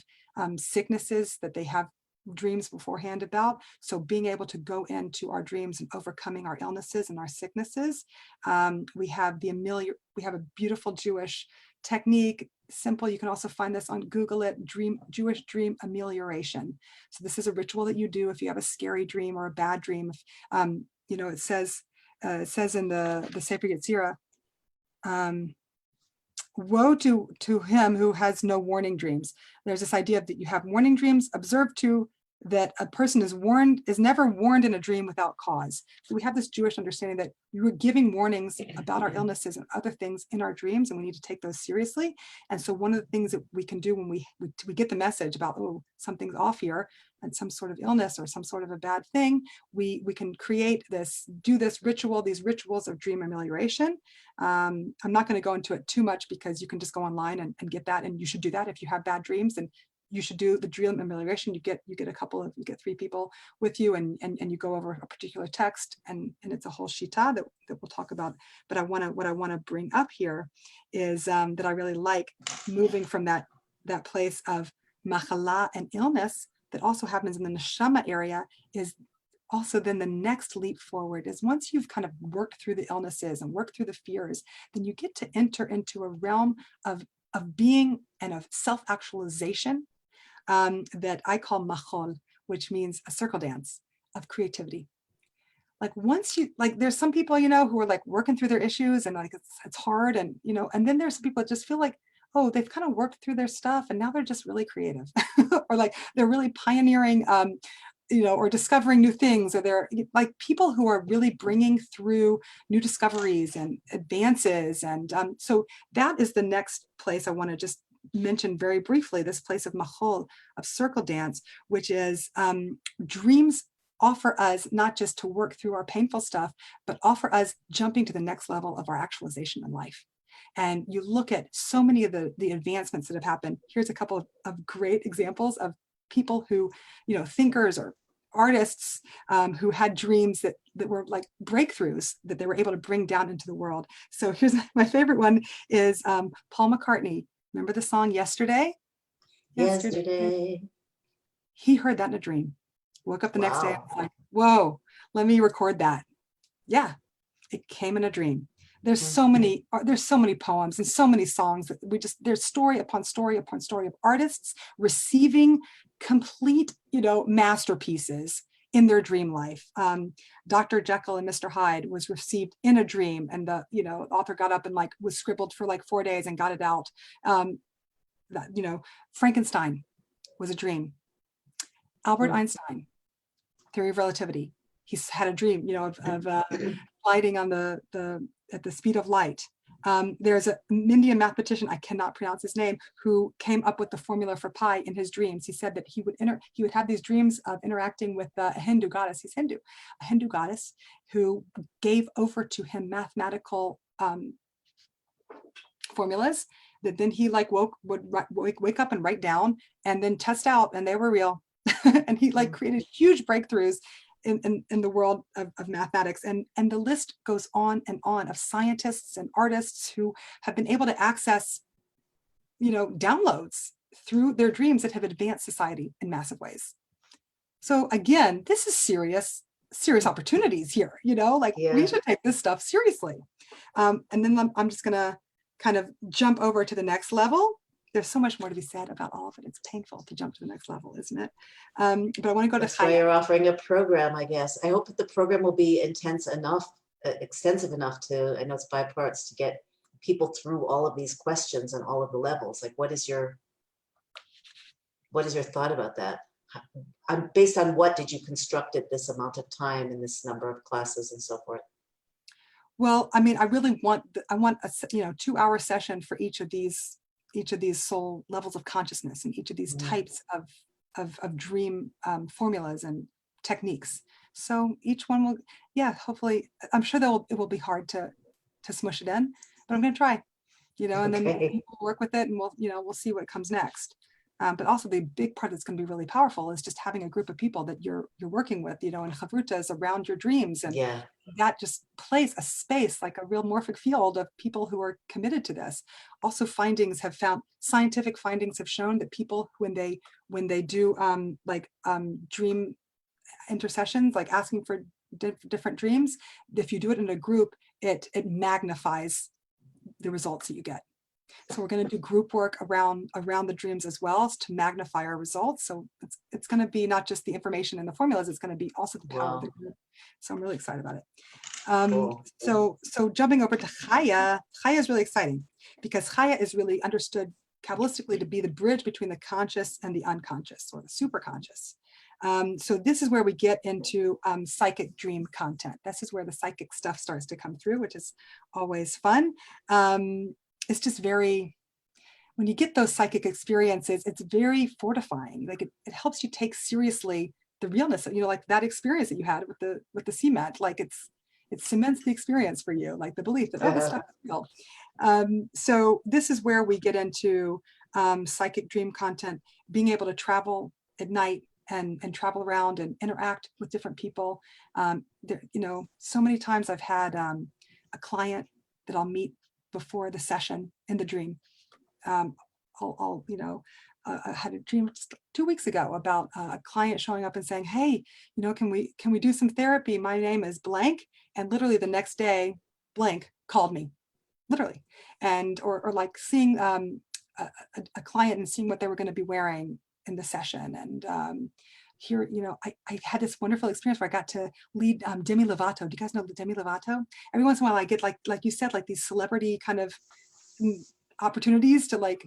sicknesses that they have dreams beforehand about. So being able to go into our dreams and overcoming our illnesses and our sicknesses. We have a beautiful Jewish technique, simple. You can also find this on Google it, Jewish dream amelioration. So this is a ritual that you do if you have a scary dream or a bad dream. It says in the Sefer Yetzirah, woe to him who has no warning dreams. There's this idea that you have warning dreams. Observe too that a person is never warned in a dream without cause. So we have this Jewish understanding that we were giving warnings about our illnesses and other things in our dreams, and we need to take those seriously. And so one of the things that we can do when we get the message about, oh, something's off here, and some sort of illness or some sort of a bad thing, we can do these rituals of dream amelioration. I'm not going to go into it too much because you can just go online and get that, and you should do that if you have bad dreams, and you should do the dream amelioration. You get you get 3 people with you, and you go over a particular text, and it's a whole shita that we'll talk about. But what I want to bring up here is that I really like moving from that place of machala and illness that also happens in the neshama area, is also then the next leap forward is once you've kind of worked through the illnesses and worked through the fears, then you get to enter into a realm of being and of self-actualization that I call machol, which means a circle dance of creativity. Like once you, like there's some people, you know, who are like working through their issues and like it's hard, and you know, and then there's some people that just feel like, oh, they've kind of worked through their stuff and now they're just really creative or like they're really pioneering you know, or discovering new things, or they're like people who are really bringing through new discoveries and advances. And so that is the next place I want to just mention very briefly, this place of machol, of circle dance, which is dreams offer us not just to work through our painful stuff, but offer us jumping to the next level of our actualization in life. And you look at so many of the advancements that have happened. Here's a couple of great examples of people who, you know, thinkers or artists who had dreams that were like breakthroughs that they were able to bring down into the world. So here's my favorite one is Paul McCartney. Remember the song Yesterday? Yesterday. He heard that in a dream. Woke up the next day and Wow. was like, whoa, let me record that. Yeah, it came in a dream. There's so many poems and so many songs that there's story upon story upon story of artists receiving complete, you know, masterpieces in their dream life. Dr. Jekyll and Mr. Hyde was received in a dream, and the, you know, author got up and like was scribbled for like 4 days and got it out. That, you know, Frankenstein was a dream. Albert Einstein, theory of relativity. He's had a dream, you know, of gliding on at the speed of light. There's an Indian mathematician, I cannot pronounce his name, who came up with the formula for pi in his dreams. He said that he would have these dreams of interacting with a Hindu goddess. He's Hindu, a Hindu goddess who gave over to him mathematical formulas that then he like would wake up and write down and then test out, and they were real. And he like created huge breakthroughs in the world of mathematics, and the list goes on and on of scientists and artists who have been able to access, you know, downloads through their dreams that have advanced society in massive ways. So again, this is serious opportunities here, you know, like we should take this stuff seriously. And then I'm just gonna kind of jump over to the next level. There's so much more to be said about all of it. It's painful to jump to the next level, isn't it? But I want to go to That's why you're offering a program, I guess. I hope that the program will be extensive enough to, I know it's 5 parts, to get people through all of these questions and all of the levels. Like, what is your thought about that? Based on what did you construct it this amount of time and this number of classes and so forth? Well, I mean, I want a 2-hour session for each of these soul levels of consciousness and each of these types of dream formulas and techniques. So each one will, hopefully, I'm sure it will be hard to smush it in, but I'm going to try, you know, and then people work with it, and we'll see what comes next. But also the big part that's going to be really powerful is just having a group of people that you're working with, you know, and chavrutas around your dreams, and that just plays a space, like a real morphic field of people who are committed to this. Also, scientific findings have shown that people, when they do dream intercessions, like asking for different dreams, if you do it in a group, it magnifies the results that you get. So we're going to do group work around the dreams as well to magnify our results. So it's going to be not just the information and the formulas, it's going to be also the power of the group. So I'm really excited about it. Cool. So jumping over to Chaya is really exciting because Chaya is really understood Kabbalistically to be the bridge between the conscious and the unconscious, or the superconscious. So this is where we get into psychic dream content. This is where the psychic stuff starts to come through, which is always fun. It's just very, when you get those psychic experiences, it's very fortifying. Like it helps you take seriously the realness, you know, like that experience that you had with the CMET, like it cements the experience for you, like the belief that, oh, this stuff is real. So this is where we get into psychic dream content, being able to travel at night and travel around and interact with different people. There, so many times I've had a client that I'll meet before the session in the dream. I had a dream just 2 weeks ago about a client showing up and saying, "Hey, can we do some therapy? My name is blank," and literally the next day, blank called me, literally, and or like seeing a client and seeing what they were going to be wearing in the session, and here, I had this wonderful experience where I got to lead Demi Lovato. Do you guys know Demi Lovato? Every once in a while, I get like you said, like these celebrity kind of opportunities to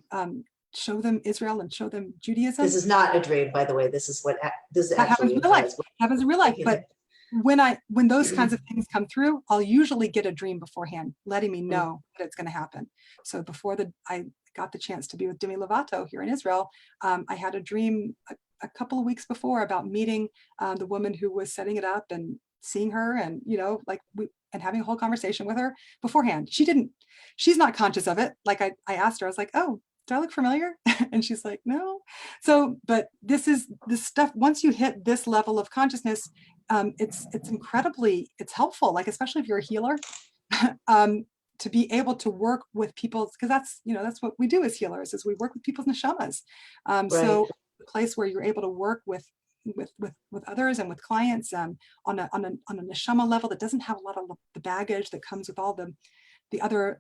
show them Israel and show them Judaism. This is not a dream, by the way. This is That happens actually in real life. does. Happens in real life. But when those kinds of things come through, I'll usually get a dream beforehand, letting me know that it's going to happen. So before I got the chance to be with Demi Lovato here in Israel, I had a dream a couple of weeks before about meeting the woman who was setting it up and seeing her, and and having a whole conversation with her beforehand. She's not conscious of it. Like I asked her, I was like, "Oh, do I look familiar?" And she's like, "No." So, but this stuff, once you hit this level of consciousness, it's helpful, like, especially if you're a healer, to be able to work with people, because that's what we do as healers, is we work with people's neshamas. Right. So the place where you're able to work with others and with clients on a neshama level that doesn't have a lot of the baggage that comes with all the other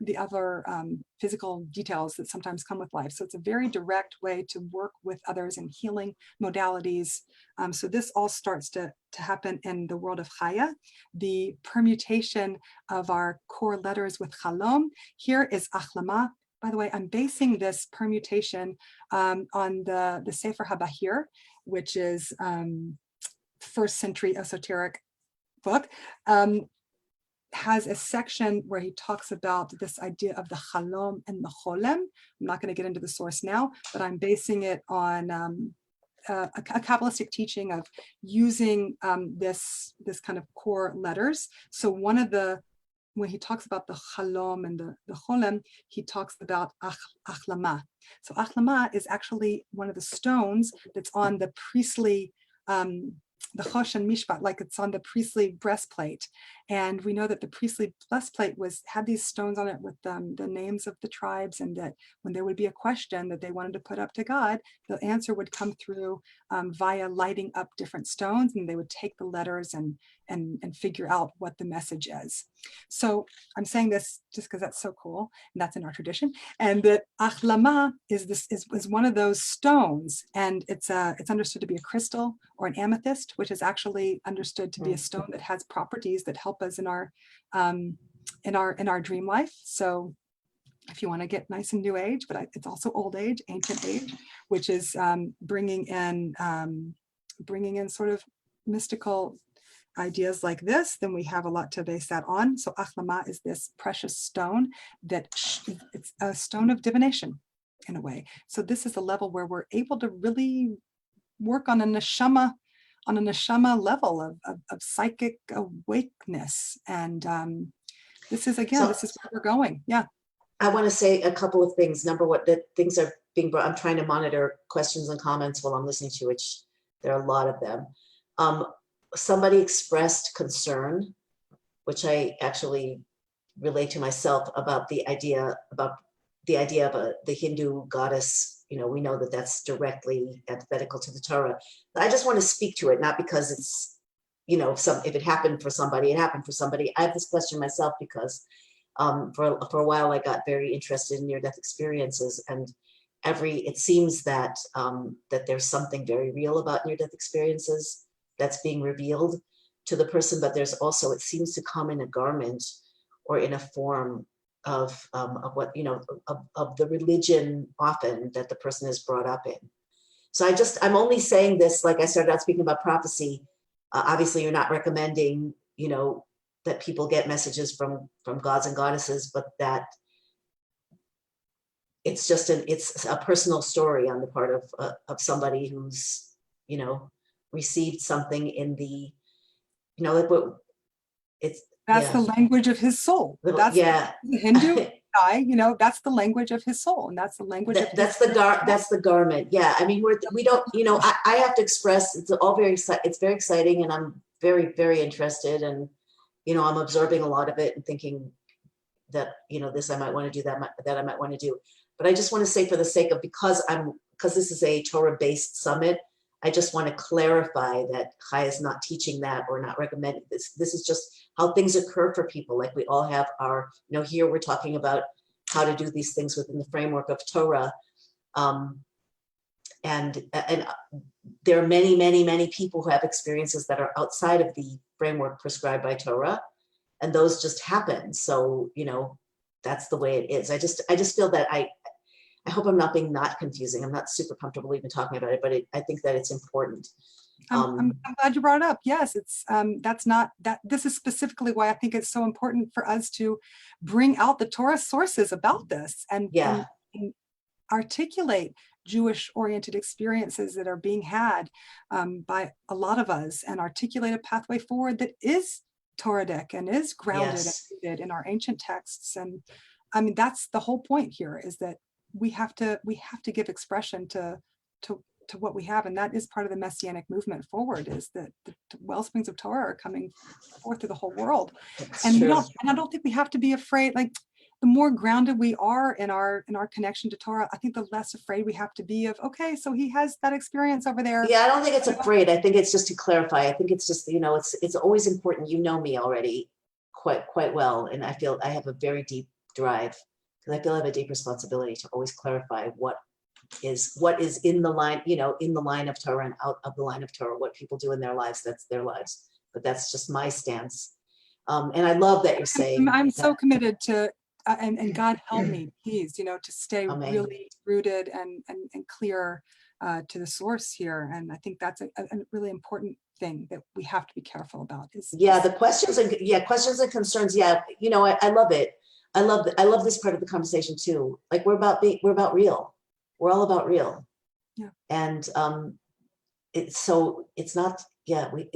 physical details that sometimes come with life. So it's a very direct way to work with others in healing modalities. So this all starts to happen in the world of Chaya. The permutation of our core letters with Chalom here is Achlama. By the way, I'm basing this permutation on the Sefer HaBahir, which is first century esoteric book. Has a section where he talks about this idea of the Chalom and the Cholem. I'm not going to get into the source now, but I'm basing it on a Kabbalistic teaching of using this kind of core letters. So when he talks about the Chalom and the Cholem, he talks about Achlama. So Achlama is actually one of the stones that's on the priestly the Chosh and Mishpat, like it's on the priestly breastplate. And we know that the priestly breastplate had these stones on it with the names of the tribes, and that when there would be a question that they wanted to put up to God, the answer would come through via lighting up different stones, and they would take the letters and figure out what the message is. So I'm saying this just because that's so cool, and that's in our tradition. And that Achlama is one of those stones, and it's understood to be a crystal or an amethyst, which is actually understood to be a stone that has properties that help us in our dream life. So if you want to get nice and new age, but it's also old age, ancient age, which is bringing in sort of mystical ideas like this, then we have a lot to base that on. So Achlama is this precious stone it's a stone of divination in a way. So this is a level where we're able to really work on a neshama level of psychic awakeness. And this is where we're going. Yeah. I want to say a couple of things. Number one, that things are being brought. I'm trying to monitor questions and comments while I'm listening to, which there are a lot of them. Somebody expressed concern, which I actually relate to myself, about the idea of the Hindu goddess. We know that that's directly antithetical to the Torah. I just want to speak to it, not because it's, if it happened for somebody, it happened for somebody. I have this question myself because for a while I got very interested in near-death experiences, and it seems that that there's something very real about near-death experiences that's being revealed to the person, but there's also, it seems to come in a garment or in a form of what, of the religion often that the person is brought up in. So I'm only saying this, like I started out speaking about prophecy. Obviously you're not recommending, that people get messages from gods and goddesses, but that it's just it's a personal story on the part of somebody who's, received something in the, like what it's. That's the language of his soul. That's yeah. the Hindu. sky, you know, that's the language of his soul, and that's the language of That's the garment. Yeah. I mean, we don't, you know, I have to express, it's all it's very exciting, and I'm very, very interested, and, you know, I'm absorbing a lot of it and thinking that, you know, this I might want to do, that I might want to do. But I just want to say, for the sake of, because this is a Torah-based summit, I just want to clarify that Chaya is not teaching that or not recommending this. This is just how things occur for people. Like, we all have our, you know, here we're talking about how to do these things within the framework of Torah. And there are many, many, many people who have experiences that are outside of the framework prescribed by Torah, and those just happen. So, you know, that's the way it is. I just feel that I hope I'm not being not confusing. I'm not super comfortable even talking about it, but I think that it's important. I'm glad you brought it up. Yes, it's that's not that. This is specifically why I think it's so important for us to bring out the Torah sources about this, and, Yeah. and articulate Jewish-oriented experiences that are being had by a lot of us, and articulate a pathway forward that is Toradic and is grounded and Yes. rooted in our ancient texts. And I mean, that's the whole point here, is that we have to give expression to what we have, and that is part of the messianic movement forward, is that the well springs of Torah are coming forth to the whole world. That's And true. I don't think we have to be afraid. Like, the more grounded we are in our connection to Torah, I think the less afraid we have to be of, okay, so he has that experience over there. Yeah, I don't think it's afraid. I think it's just to clarify. I think it's just, you know, it's always important. You know me already quite well, and I feel I have a very deep drive, because I feel I have a deep responsibility to always clarify what is in the line, you know, in the line of Torah and out of the line of Torah. What people do in their lives, that's their lives. But that's just my stance. And I love that you're saying I'm that. so committed to, and God help me, please, you know, to stay Amen. really rooted and clear to the source here. And I think that's a really important thing that we have to be careful about. Yeah, the questions and concerns. Yeah, you know, I love it. I love this part of the conversation too. Like, we're about real. We're all about real. Yeah. And it's not,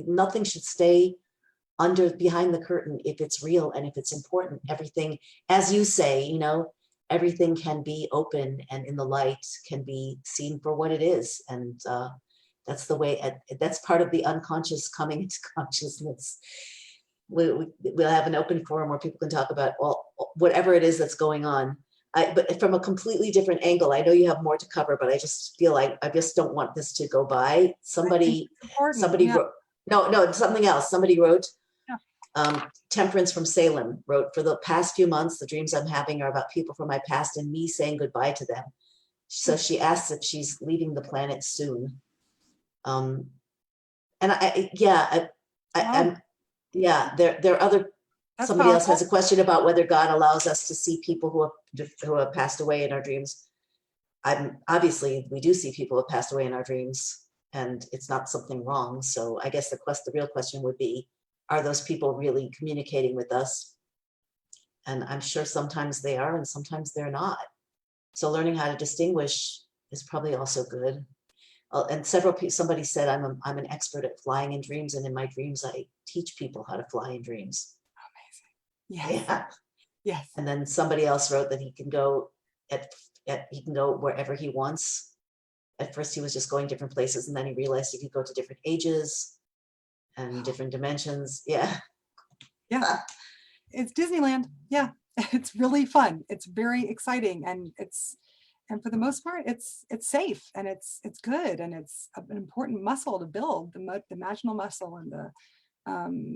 nothing should stay behind the curtain if it's real and if it's important. Everything, as you say, you know, everything can be open and in the light, can be seen for what it is. And that's the way, that's part of the unconscious coming into consciousness. We'll have an open forum where people can talk about whatever it is that's going on. But from a completely different angle. I know you have more to cover, but I just feel like I just don't want this to go by. Somebody wrote, no, something else. Somebody wrote, Temperance from Salem wrote, for the past few months, the dreams I'm having are about people from my past and me saying goodbye to them. So she asks if she's leaving the planet soon. And there are other. That's Somebody else powerful. has a question about whether God allows us to see people who have passed away in our dreams. Obviously, we do see people who have passed away in our dreams, and it's not something wrong. So I guess the real question would be, are those people really communicating with us? And I'm sure sometimes they are, and sometimes they're not. So learning how to distinguish is probably also good. And somebody said, I'm an expert at flying in dreams, and in my dreams, I teach people how to fly in dreams. Yes. Yeah. Yes. And then somebody else wrote that he can go he can go wherever he wants. At first he was just going different places, and then he realized he could go to different ages and different dimensions. Yeah. Yeah. It's Disneyland. Yeah. It's really fun. It's very exciting, and for the most part, it's safe, and it's good, and it's an important muscle to build, the imaginal muscle, and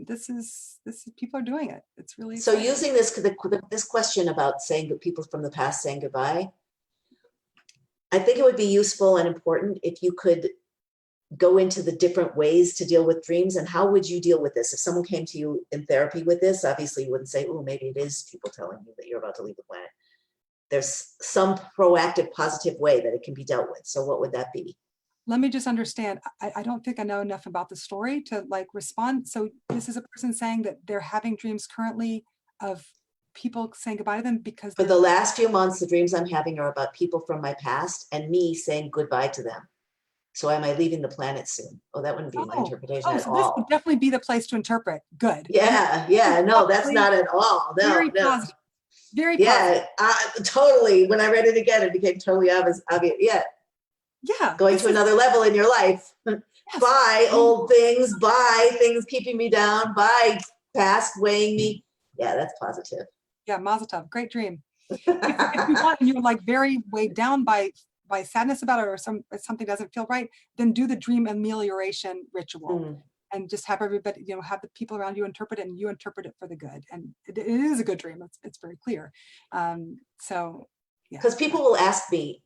this is people are doing it. It's really exciting. So using this question about saying that people from the past saying goodbye, I think it would be useful and important if you could go into the different ways to deal with dreams. And how would you deal with this? If someone came to you in therapy with this, obviously you wouldn't say, oh, maybe it is people telling you that you're about to leave the planet. There's some proactive, positive way that it can be dealt with. So what would that be? Let me just understand. I don't think I know enough about the story to like respond. So this is a person saying that they're having dreams currently of people saying goodbye to them because for the last few months, the dreams I'm having are about people from my past and me saying goodbye to them. So am I leaving the planet soon? Oh, that wouldn't be my interpretation at so all. This would definitely be the place to interpret. Good. Yeah. No, that's not at all. No, Very positive. Very Yeah, totally. When I read it again, it became totally obvious. Yeah, Yeah. going to another level in your life. Yes. Buy old things, buy things keeping me down, buy past weighing me. Yeah, that's positive. Yeah, Mazel Tov. Great dream. If you want, and you're like very weighed down by sadness about it, or something doesn't feel right, then do the dream amelioration ritual. Mm. And just have everybody, have the people around you interpret it, and you interpret it for the good. And it is a good dream. It's very clear. So, yeah. Because people will ask me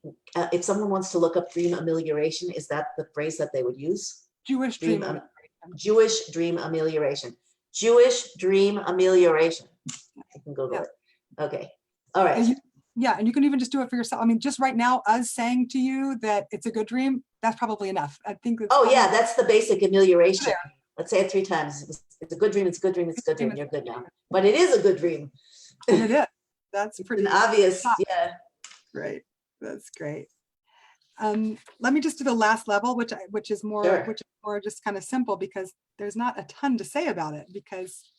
if someone wants to look up dream amelioration, is that the phrase that they would use? Jewish dream. Jewish dream amelioration. Jewish dream amelioration. You can Google it. Okay. All right. And you can even just do it for yourself. I mean, just right now, us saying to you that it's a good dream, that's probably enough. I think. Yeah, that's the basic amelioration. Let's say it 3 times. It's a good dream. It's a good dream. It's a good dream. You're good now. But it is a good dream. And it is. That's pretty obvious. Yeah. Great. That's great. Let me just do the last level, which is more just kind of simple, because there's not a ton to say about it, because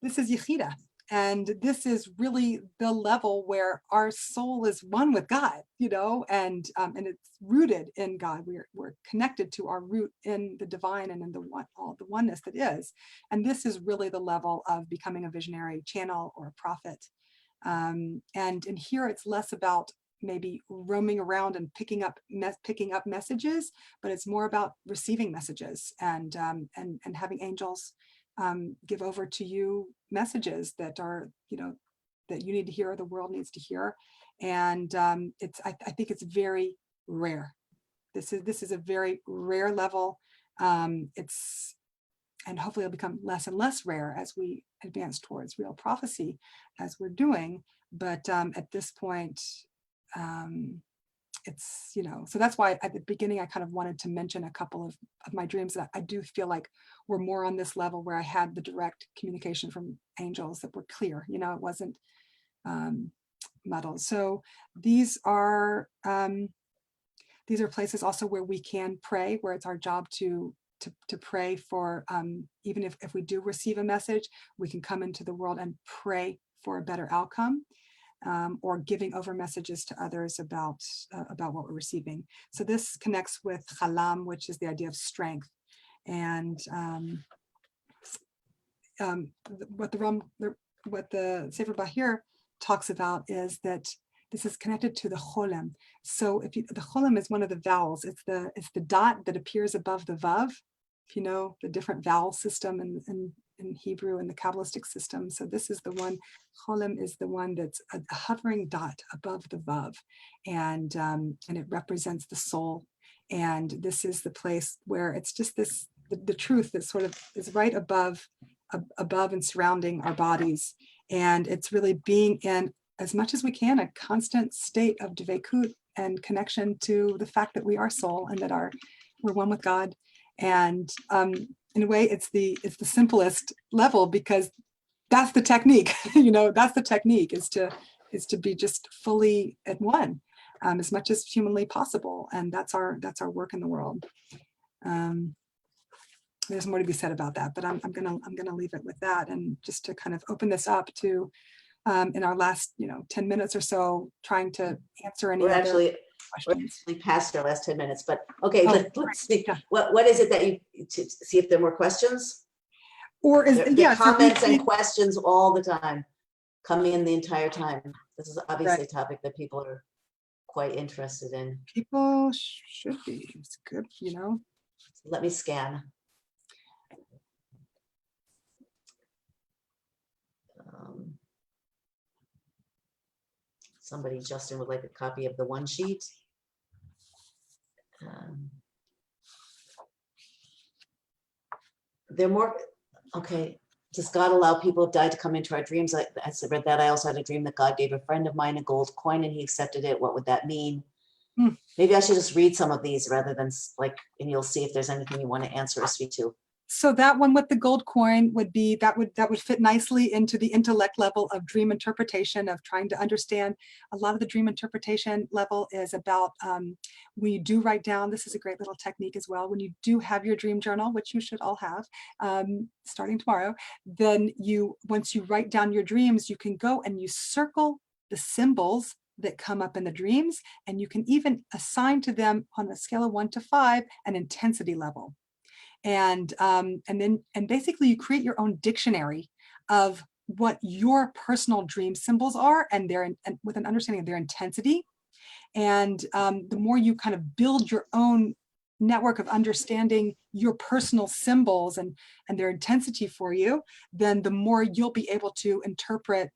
this is Yechida. And this is really the level where our soul is one with God, and it's rooted in God. We're connected to our root in the divine and in the oneness that is. And this is really the level of becoming a visionary channel or a prophet. And in here, it's less about maybe roaming around and picking up messages, but it's more about receiving messages and having angels give over to you messages that are, that you need to hear, or the world needs to hear. And I think it's very rare. This is a very rare level. And hopefully it'll become less and less rare as we advance towards real prophecy, as we're doing. But at this point, it's, so that's why at the beginning, I kind of wanted to mention a couple of my dreams that I do feel like were more on this level, where I had the direct communication from angels that were clear, it wasn't muddled. So these are places also where we can pray, where it's our job to pray for, even if we do receive a message, we can come into the world and pray for a better outcome. Or giving over messages to others about what we're receiving. So this connects with chalam, which is the idea of strength. And what the Sefer Bahir talks about is that this is connected to the cholem. So the cholem is one of the vowels. It's the dot that appears above the vav. If you know the different vowel system in Hebrew and the Kabbalistic system. So this is the one, cholem is the one that's a hovering dot above the vav, and it represents the soul. And this is the place where it's just the truth that sort of is right above and surrounding our bodies. And it's really being in, as much as we can, a constant state of dveikut and connection to the fact that we are soul and that we're one with God. And in a way, it's the simplest level, because that's the technique. That's the technique, is to be just fully at one, as much as humanly possible. And that's our work in the world. There's more to be said about that, but I'm gonna leave it with that, and just to kind of open this up to, in our last 10 minutes or so, trying to answer any other questions. We're actually past our last 10 minutes, but okay, let's see. Yeah. What is it that to see if there are more questions? Or is there comments and questions all the time, coming in the entire time. This is obviously a topic that people are quite interested in. People should be. It's good, Let me scan. Somebody, Justin, would like a copy of the one sheet. They're more, okay. Does God allow people who have died to come into our dreams? I read that. I also had a dream that God gave a friend of mine a gold coin and he accepted it. What would that mean? Maybe I should just read some of these rather than and you'll see if there's anything you want to answer or speak to. So that one with the gold coin would be, that would fit nicely into the intellect level of dream interpretation, of trying to understand. A lot of the dream interpretation level is about when you do write down, this is a great little technique as well, when you do have your dream journal, which you should all have starting tomorrow, then once you write down your dreams, you can go and you circle the symbols that come up in the dreams, and you can even assign to them on a scale of 1 to 5 an intensity level. And basically you create your own dictionary of what your personal dream symbols are, and with an understanding of their intensity. And the more you kind of build your own network of understanding your personal symbols and their intensity for you, then the more you'll be able to interpret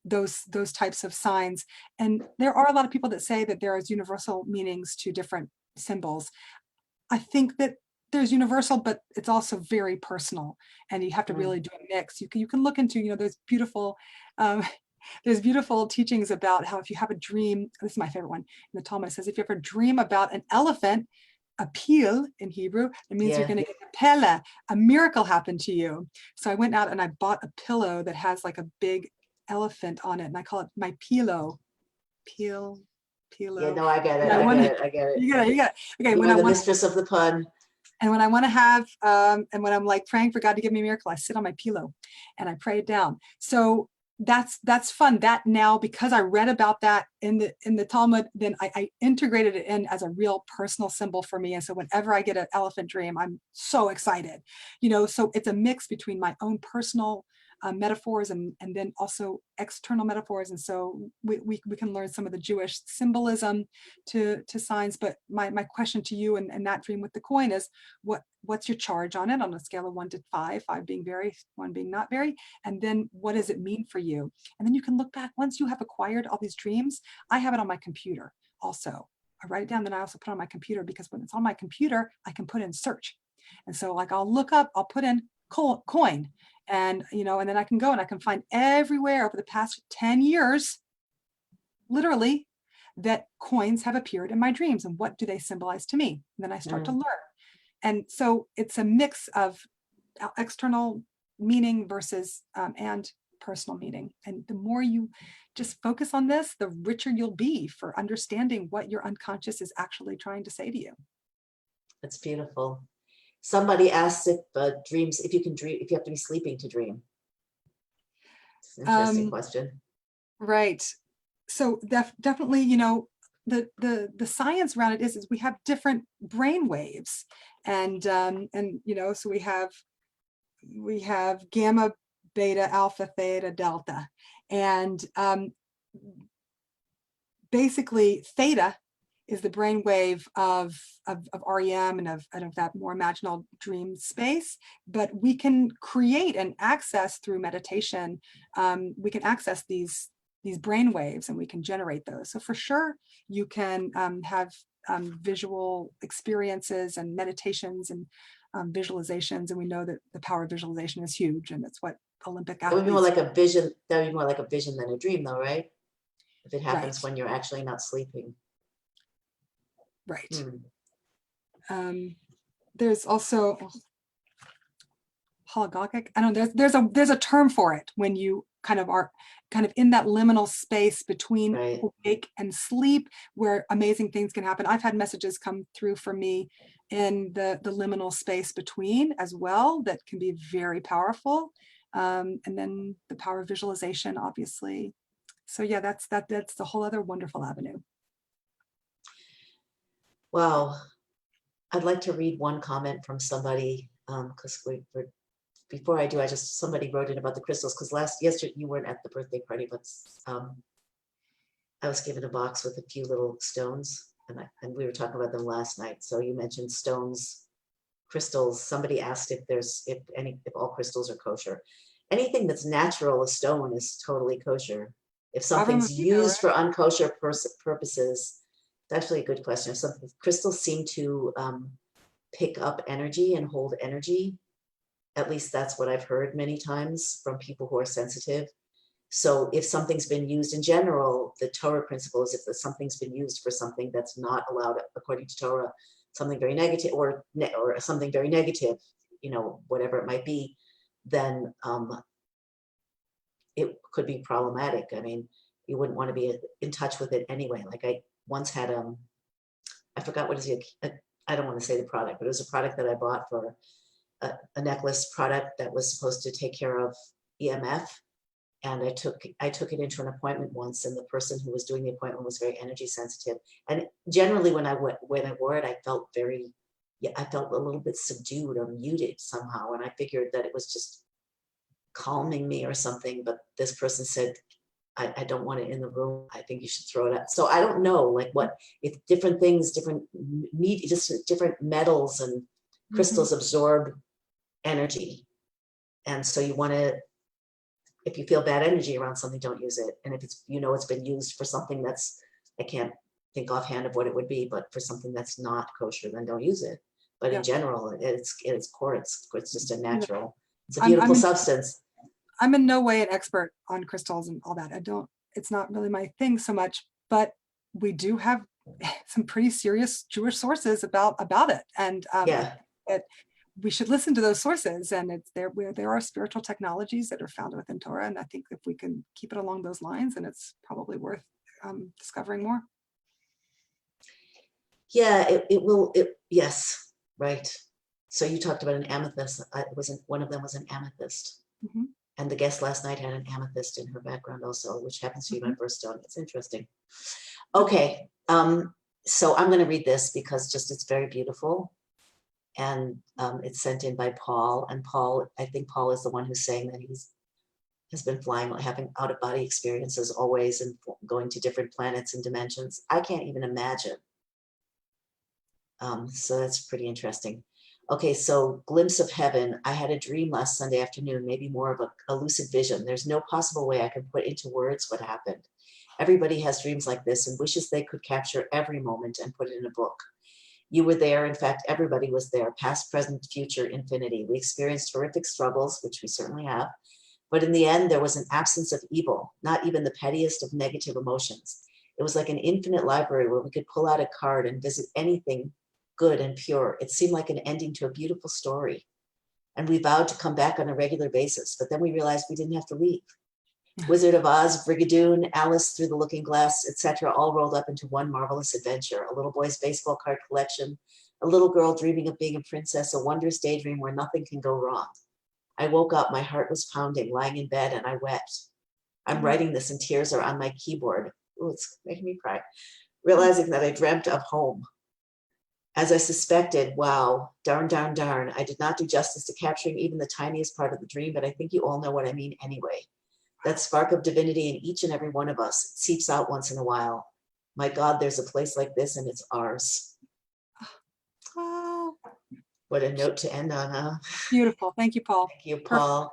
those types of signs. And there are a lot of people that say that there is universal meanings to different symbols. I think that there's universal, but it's also very personal, and you have to really do a mix. You can look into, there's beautiful teachings about how if you have a dream, this is my favorite one in the Talmud, it says if you ever dream about an elephant, a peel in Hebrew, it means you're going to get a pele, a miracle happened to you. So I went out and I bought a pillow that has like a big elephant on it, and I call it my pillow. Pillow. Yeah, no, I get it. I get it. You get it. Okay, you are the mistress of the pun. And when I want to have, and when I'm like praying for God to give me a miracle, I sit on my pillow and I pray it down. So that's fun. That now, because I read about that in the Talmud, then I integrated it in as a real personal symbol for me. And so whenever I get an elephant dream, I'm so excited, so it's a mix between my own personal metaphors and then also external metaphors. And so we can learn some of the Jewish symbolism to signs. But my question to you and that dream with the coin is, what's your charge on it on a scale of 1 to 5, 5 being very, 1 being not very, and then what does it mean for you? And then you can look back once you have acquired all these dreams. I have it on my computer also. I write it down, then I also put it on my computer, because when it's on my computer, I can put in search. And so like I'll put in coin, and and then I can go and I can find everywhere over the past 10 years, literally, that coins have appeared in my dreams, and what do they symbolize to me? And then I start to learn. And so it's a mix of external meaning versus and personal meaning. And the more you just focus on this, the richer you'll be for understanding what your unconscious is actually trying to say to you. That's beautiful. Somebody asked if dreams, if you have to be sleeping to dream. It's an interesting question. Right. So definitely, the science around it is we have different brain waves, and so we have gamma, beta, alpha, theta, delta, and basically theta is the brain wave of REM and of that more imaginal dream space. But we can create and access through meditation. We can access these brain waves, and we can generate those. So for sure, you can have visual experiences and meditations and visualizations. And we know that the power of visualization is huge, and it's what Olympic athletes. That would be more like a vision. That would be more like a vision than a dream, though, right? If it happens when you're actually not sleeping. Right. There's also hologogic. I don't know. There's a term for it when you are in that liminal space between awake and sleep, where amazing things can happen. I've had messages come through for me in the liminal space between as well that can be very powerful. And then the power of visualization, obviously. So yeah, that's the whole other wonderful avenue. Wow. I'd like to read one comment from somebody, because before I do, somebody wrote in about the crystals, because yesterday you weren't at the birthday party, but I was given a box with a few little stones, and we were talking about them last night. So you mentioned stones, crystals. Somebody asked if all crystals are kosher. Anything that's natural, a stone, is totally kosher. If something's used for unkosher purposes, it's actually a good question. If some crystals seem to pick up energy and hold energy, at least that's what I've heard many times from people who are sensitive. So if something's been used in general, the Torah principle is if something's been used for something that's not allowed according to Torah, something very negative or something very negative, you know, whatever it might be, then it could be problematic. I mean, you wouldn't want to be in touch with it anyway. Like I once had, I forgot what is it, I don't want to say the product, but it was a product that I bought for a necklace product that was supposed to take care of EMF. And I took it into an appointment once, and the person who was doing the appointment was very energy sensitive. And generally, when I wore it, I felt I felt a little bit subdued or muted somehow. And I figured that it was just calming me or something. But this person said, I don't want it in the room. I think you should throw it out. So I don't know, like what if different things, different just different metals and crystals absorb energy, and so you want to. If you feel bad energy around something, don't use it. And if it's, you know, it's been used for something that's, I can't think offhand of what it would be, but for something that's not kosher, then don't use it. But in general, it's quartz. It's just a natural, it's a beautiful substance. I'm in no way an expert on crystals and all that. It's not really my thing so much, but we do have some pretty serious Jewish sources about it. And we should listen to those sources, and it's where there are spiritual technologies that are found within Torah. And I think if we can keep it along those lines, and it's probably worth discovering more. Yeah, yes, right. So you talked about an amethyst. One of them was an amethyst. And the guest last night had an amethyst in her background also, which happens to be my birthstone. It's interesting. Okay, so I'm going to read this because it's very beautiful. And it's sent in by Paul. And Paul, I think Paul is the one who's saying that has been flying, having out-of-body experiences always, and going to different planets and dimensions. I can't even imagine. So that's pretty interesting. Okay, so glimpse of heaven. I had a dream last Sunday afternoon, maybe more of a lucid vision. There's no possible way I can put into words what happened. Everybody has dreams like this and wishes they could capture every moment and put it in a book. You were there. In fact, everybody was there, past, present, future, infinity. We experienced horrific struggles, which we certainly have. But in the end, there was an absence of evil, not even the pettiest of negative emotions. It was like an infinite library where we could pull out a card and visit anything good and pure. It seemed like an ending to a beautiful story. And we vowed to come back on a regular basis, but then we realized we didn't have to leave. Wizard of Oz, Brigadoon, Alice Through the Looking Glass, etc., all rolled up into one marvelous adventure. A little boy's baseball card collection, a little girl dreaming of being a princess, a wondrous daydream where nothing can go wrong. I woke up, my heart was pounding, lying in bed, and I wept. I'm writing this and tears are on my keyboard. Ooh, it's making me cry. Realizing that I dreamt of home. As I suspected, wow, darn, I did not do justice to capturing even the tiniest part of the dream, but I think you all know what I mean anyway. That spark of divinity in each and every one of us seeps out once in a while. My God, there's a place like this and it's ours. Wow. What a note to end on, huh? Beautiful. Thank you, Paul. Thank you, Paul.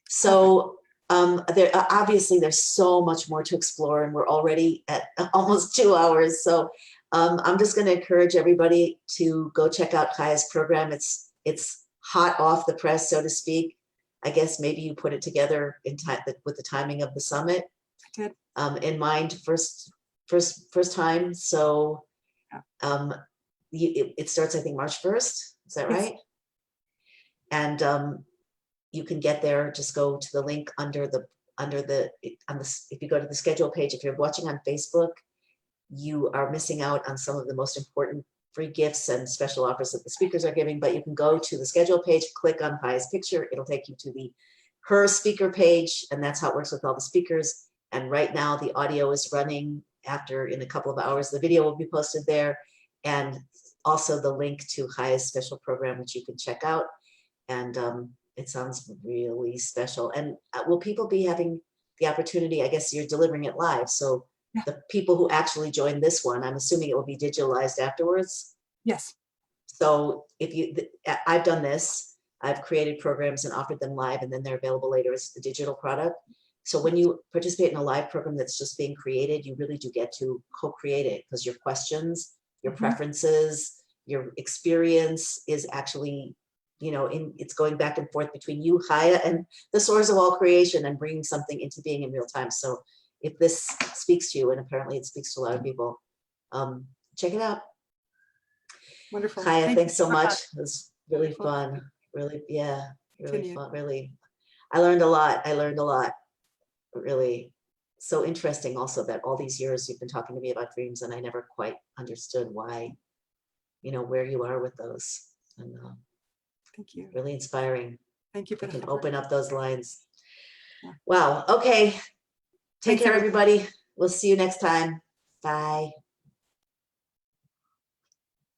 So obviously there's so much more to explore, and we're already at almost 2 hours. So I'm just going to encourage everybody to go check out Chaya's program. It's hot off the press, so to speak. I guess maybe you put it together in time with the timing of the summit. I did. In mind, first time. So it starts, I think, March 1st. Is that right? And you can get there. Just go to the link if you go to the schedule page. If you're watching on Facebook, you are missing out on some of the most important free gifts and special offers that the speakers are giving. But you can go to the schedule page, click on Chaya's picture. It'll take you to her speaker page, and that's how it works with all the speakers. And right now the audio is running. In a couple of hours, the video will be posted there, and also the link to Chaya's special program, which you can check out. And it sounds really special. And will people be having the opportunity? I guess you're delivering it live, so the people who actually join this one, I'm assuming it will be digitalized afterwards. Yes. So I've done this. I've created programs and offered them live, and then they're available later as a digital product. So when you participate in a live program that's just being created, you really do get to co-create it, because your questions, your preferences, your experience is actually, it's going back and forth between you, Chaya, and the source of all creation, and bringing something into being in real time. So if this speaks to you, and apparently it speaks to a lot of people, check it out. Wonderful. Chaya, thanks so much. It was really fun. really, yeah, really Continue. fun, really. I learned a lot. I learned a lot. Really so interesting also that all these years you've been talking to me about dreams and I never quite understood why, where you are with those. And Thank you. really inspiring. Thank you for I the can support. open up those lines. Yeah. Wow. Okay. Take Thanks, care, everyone. everybody. We'll see you next time. Bye.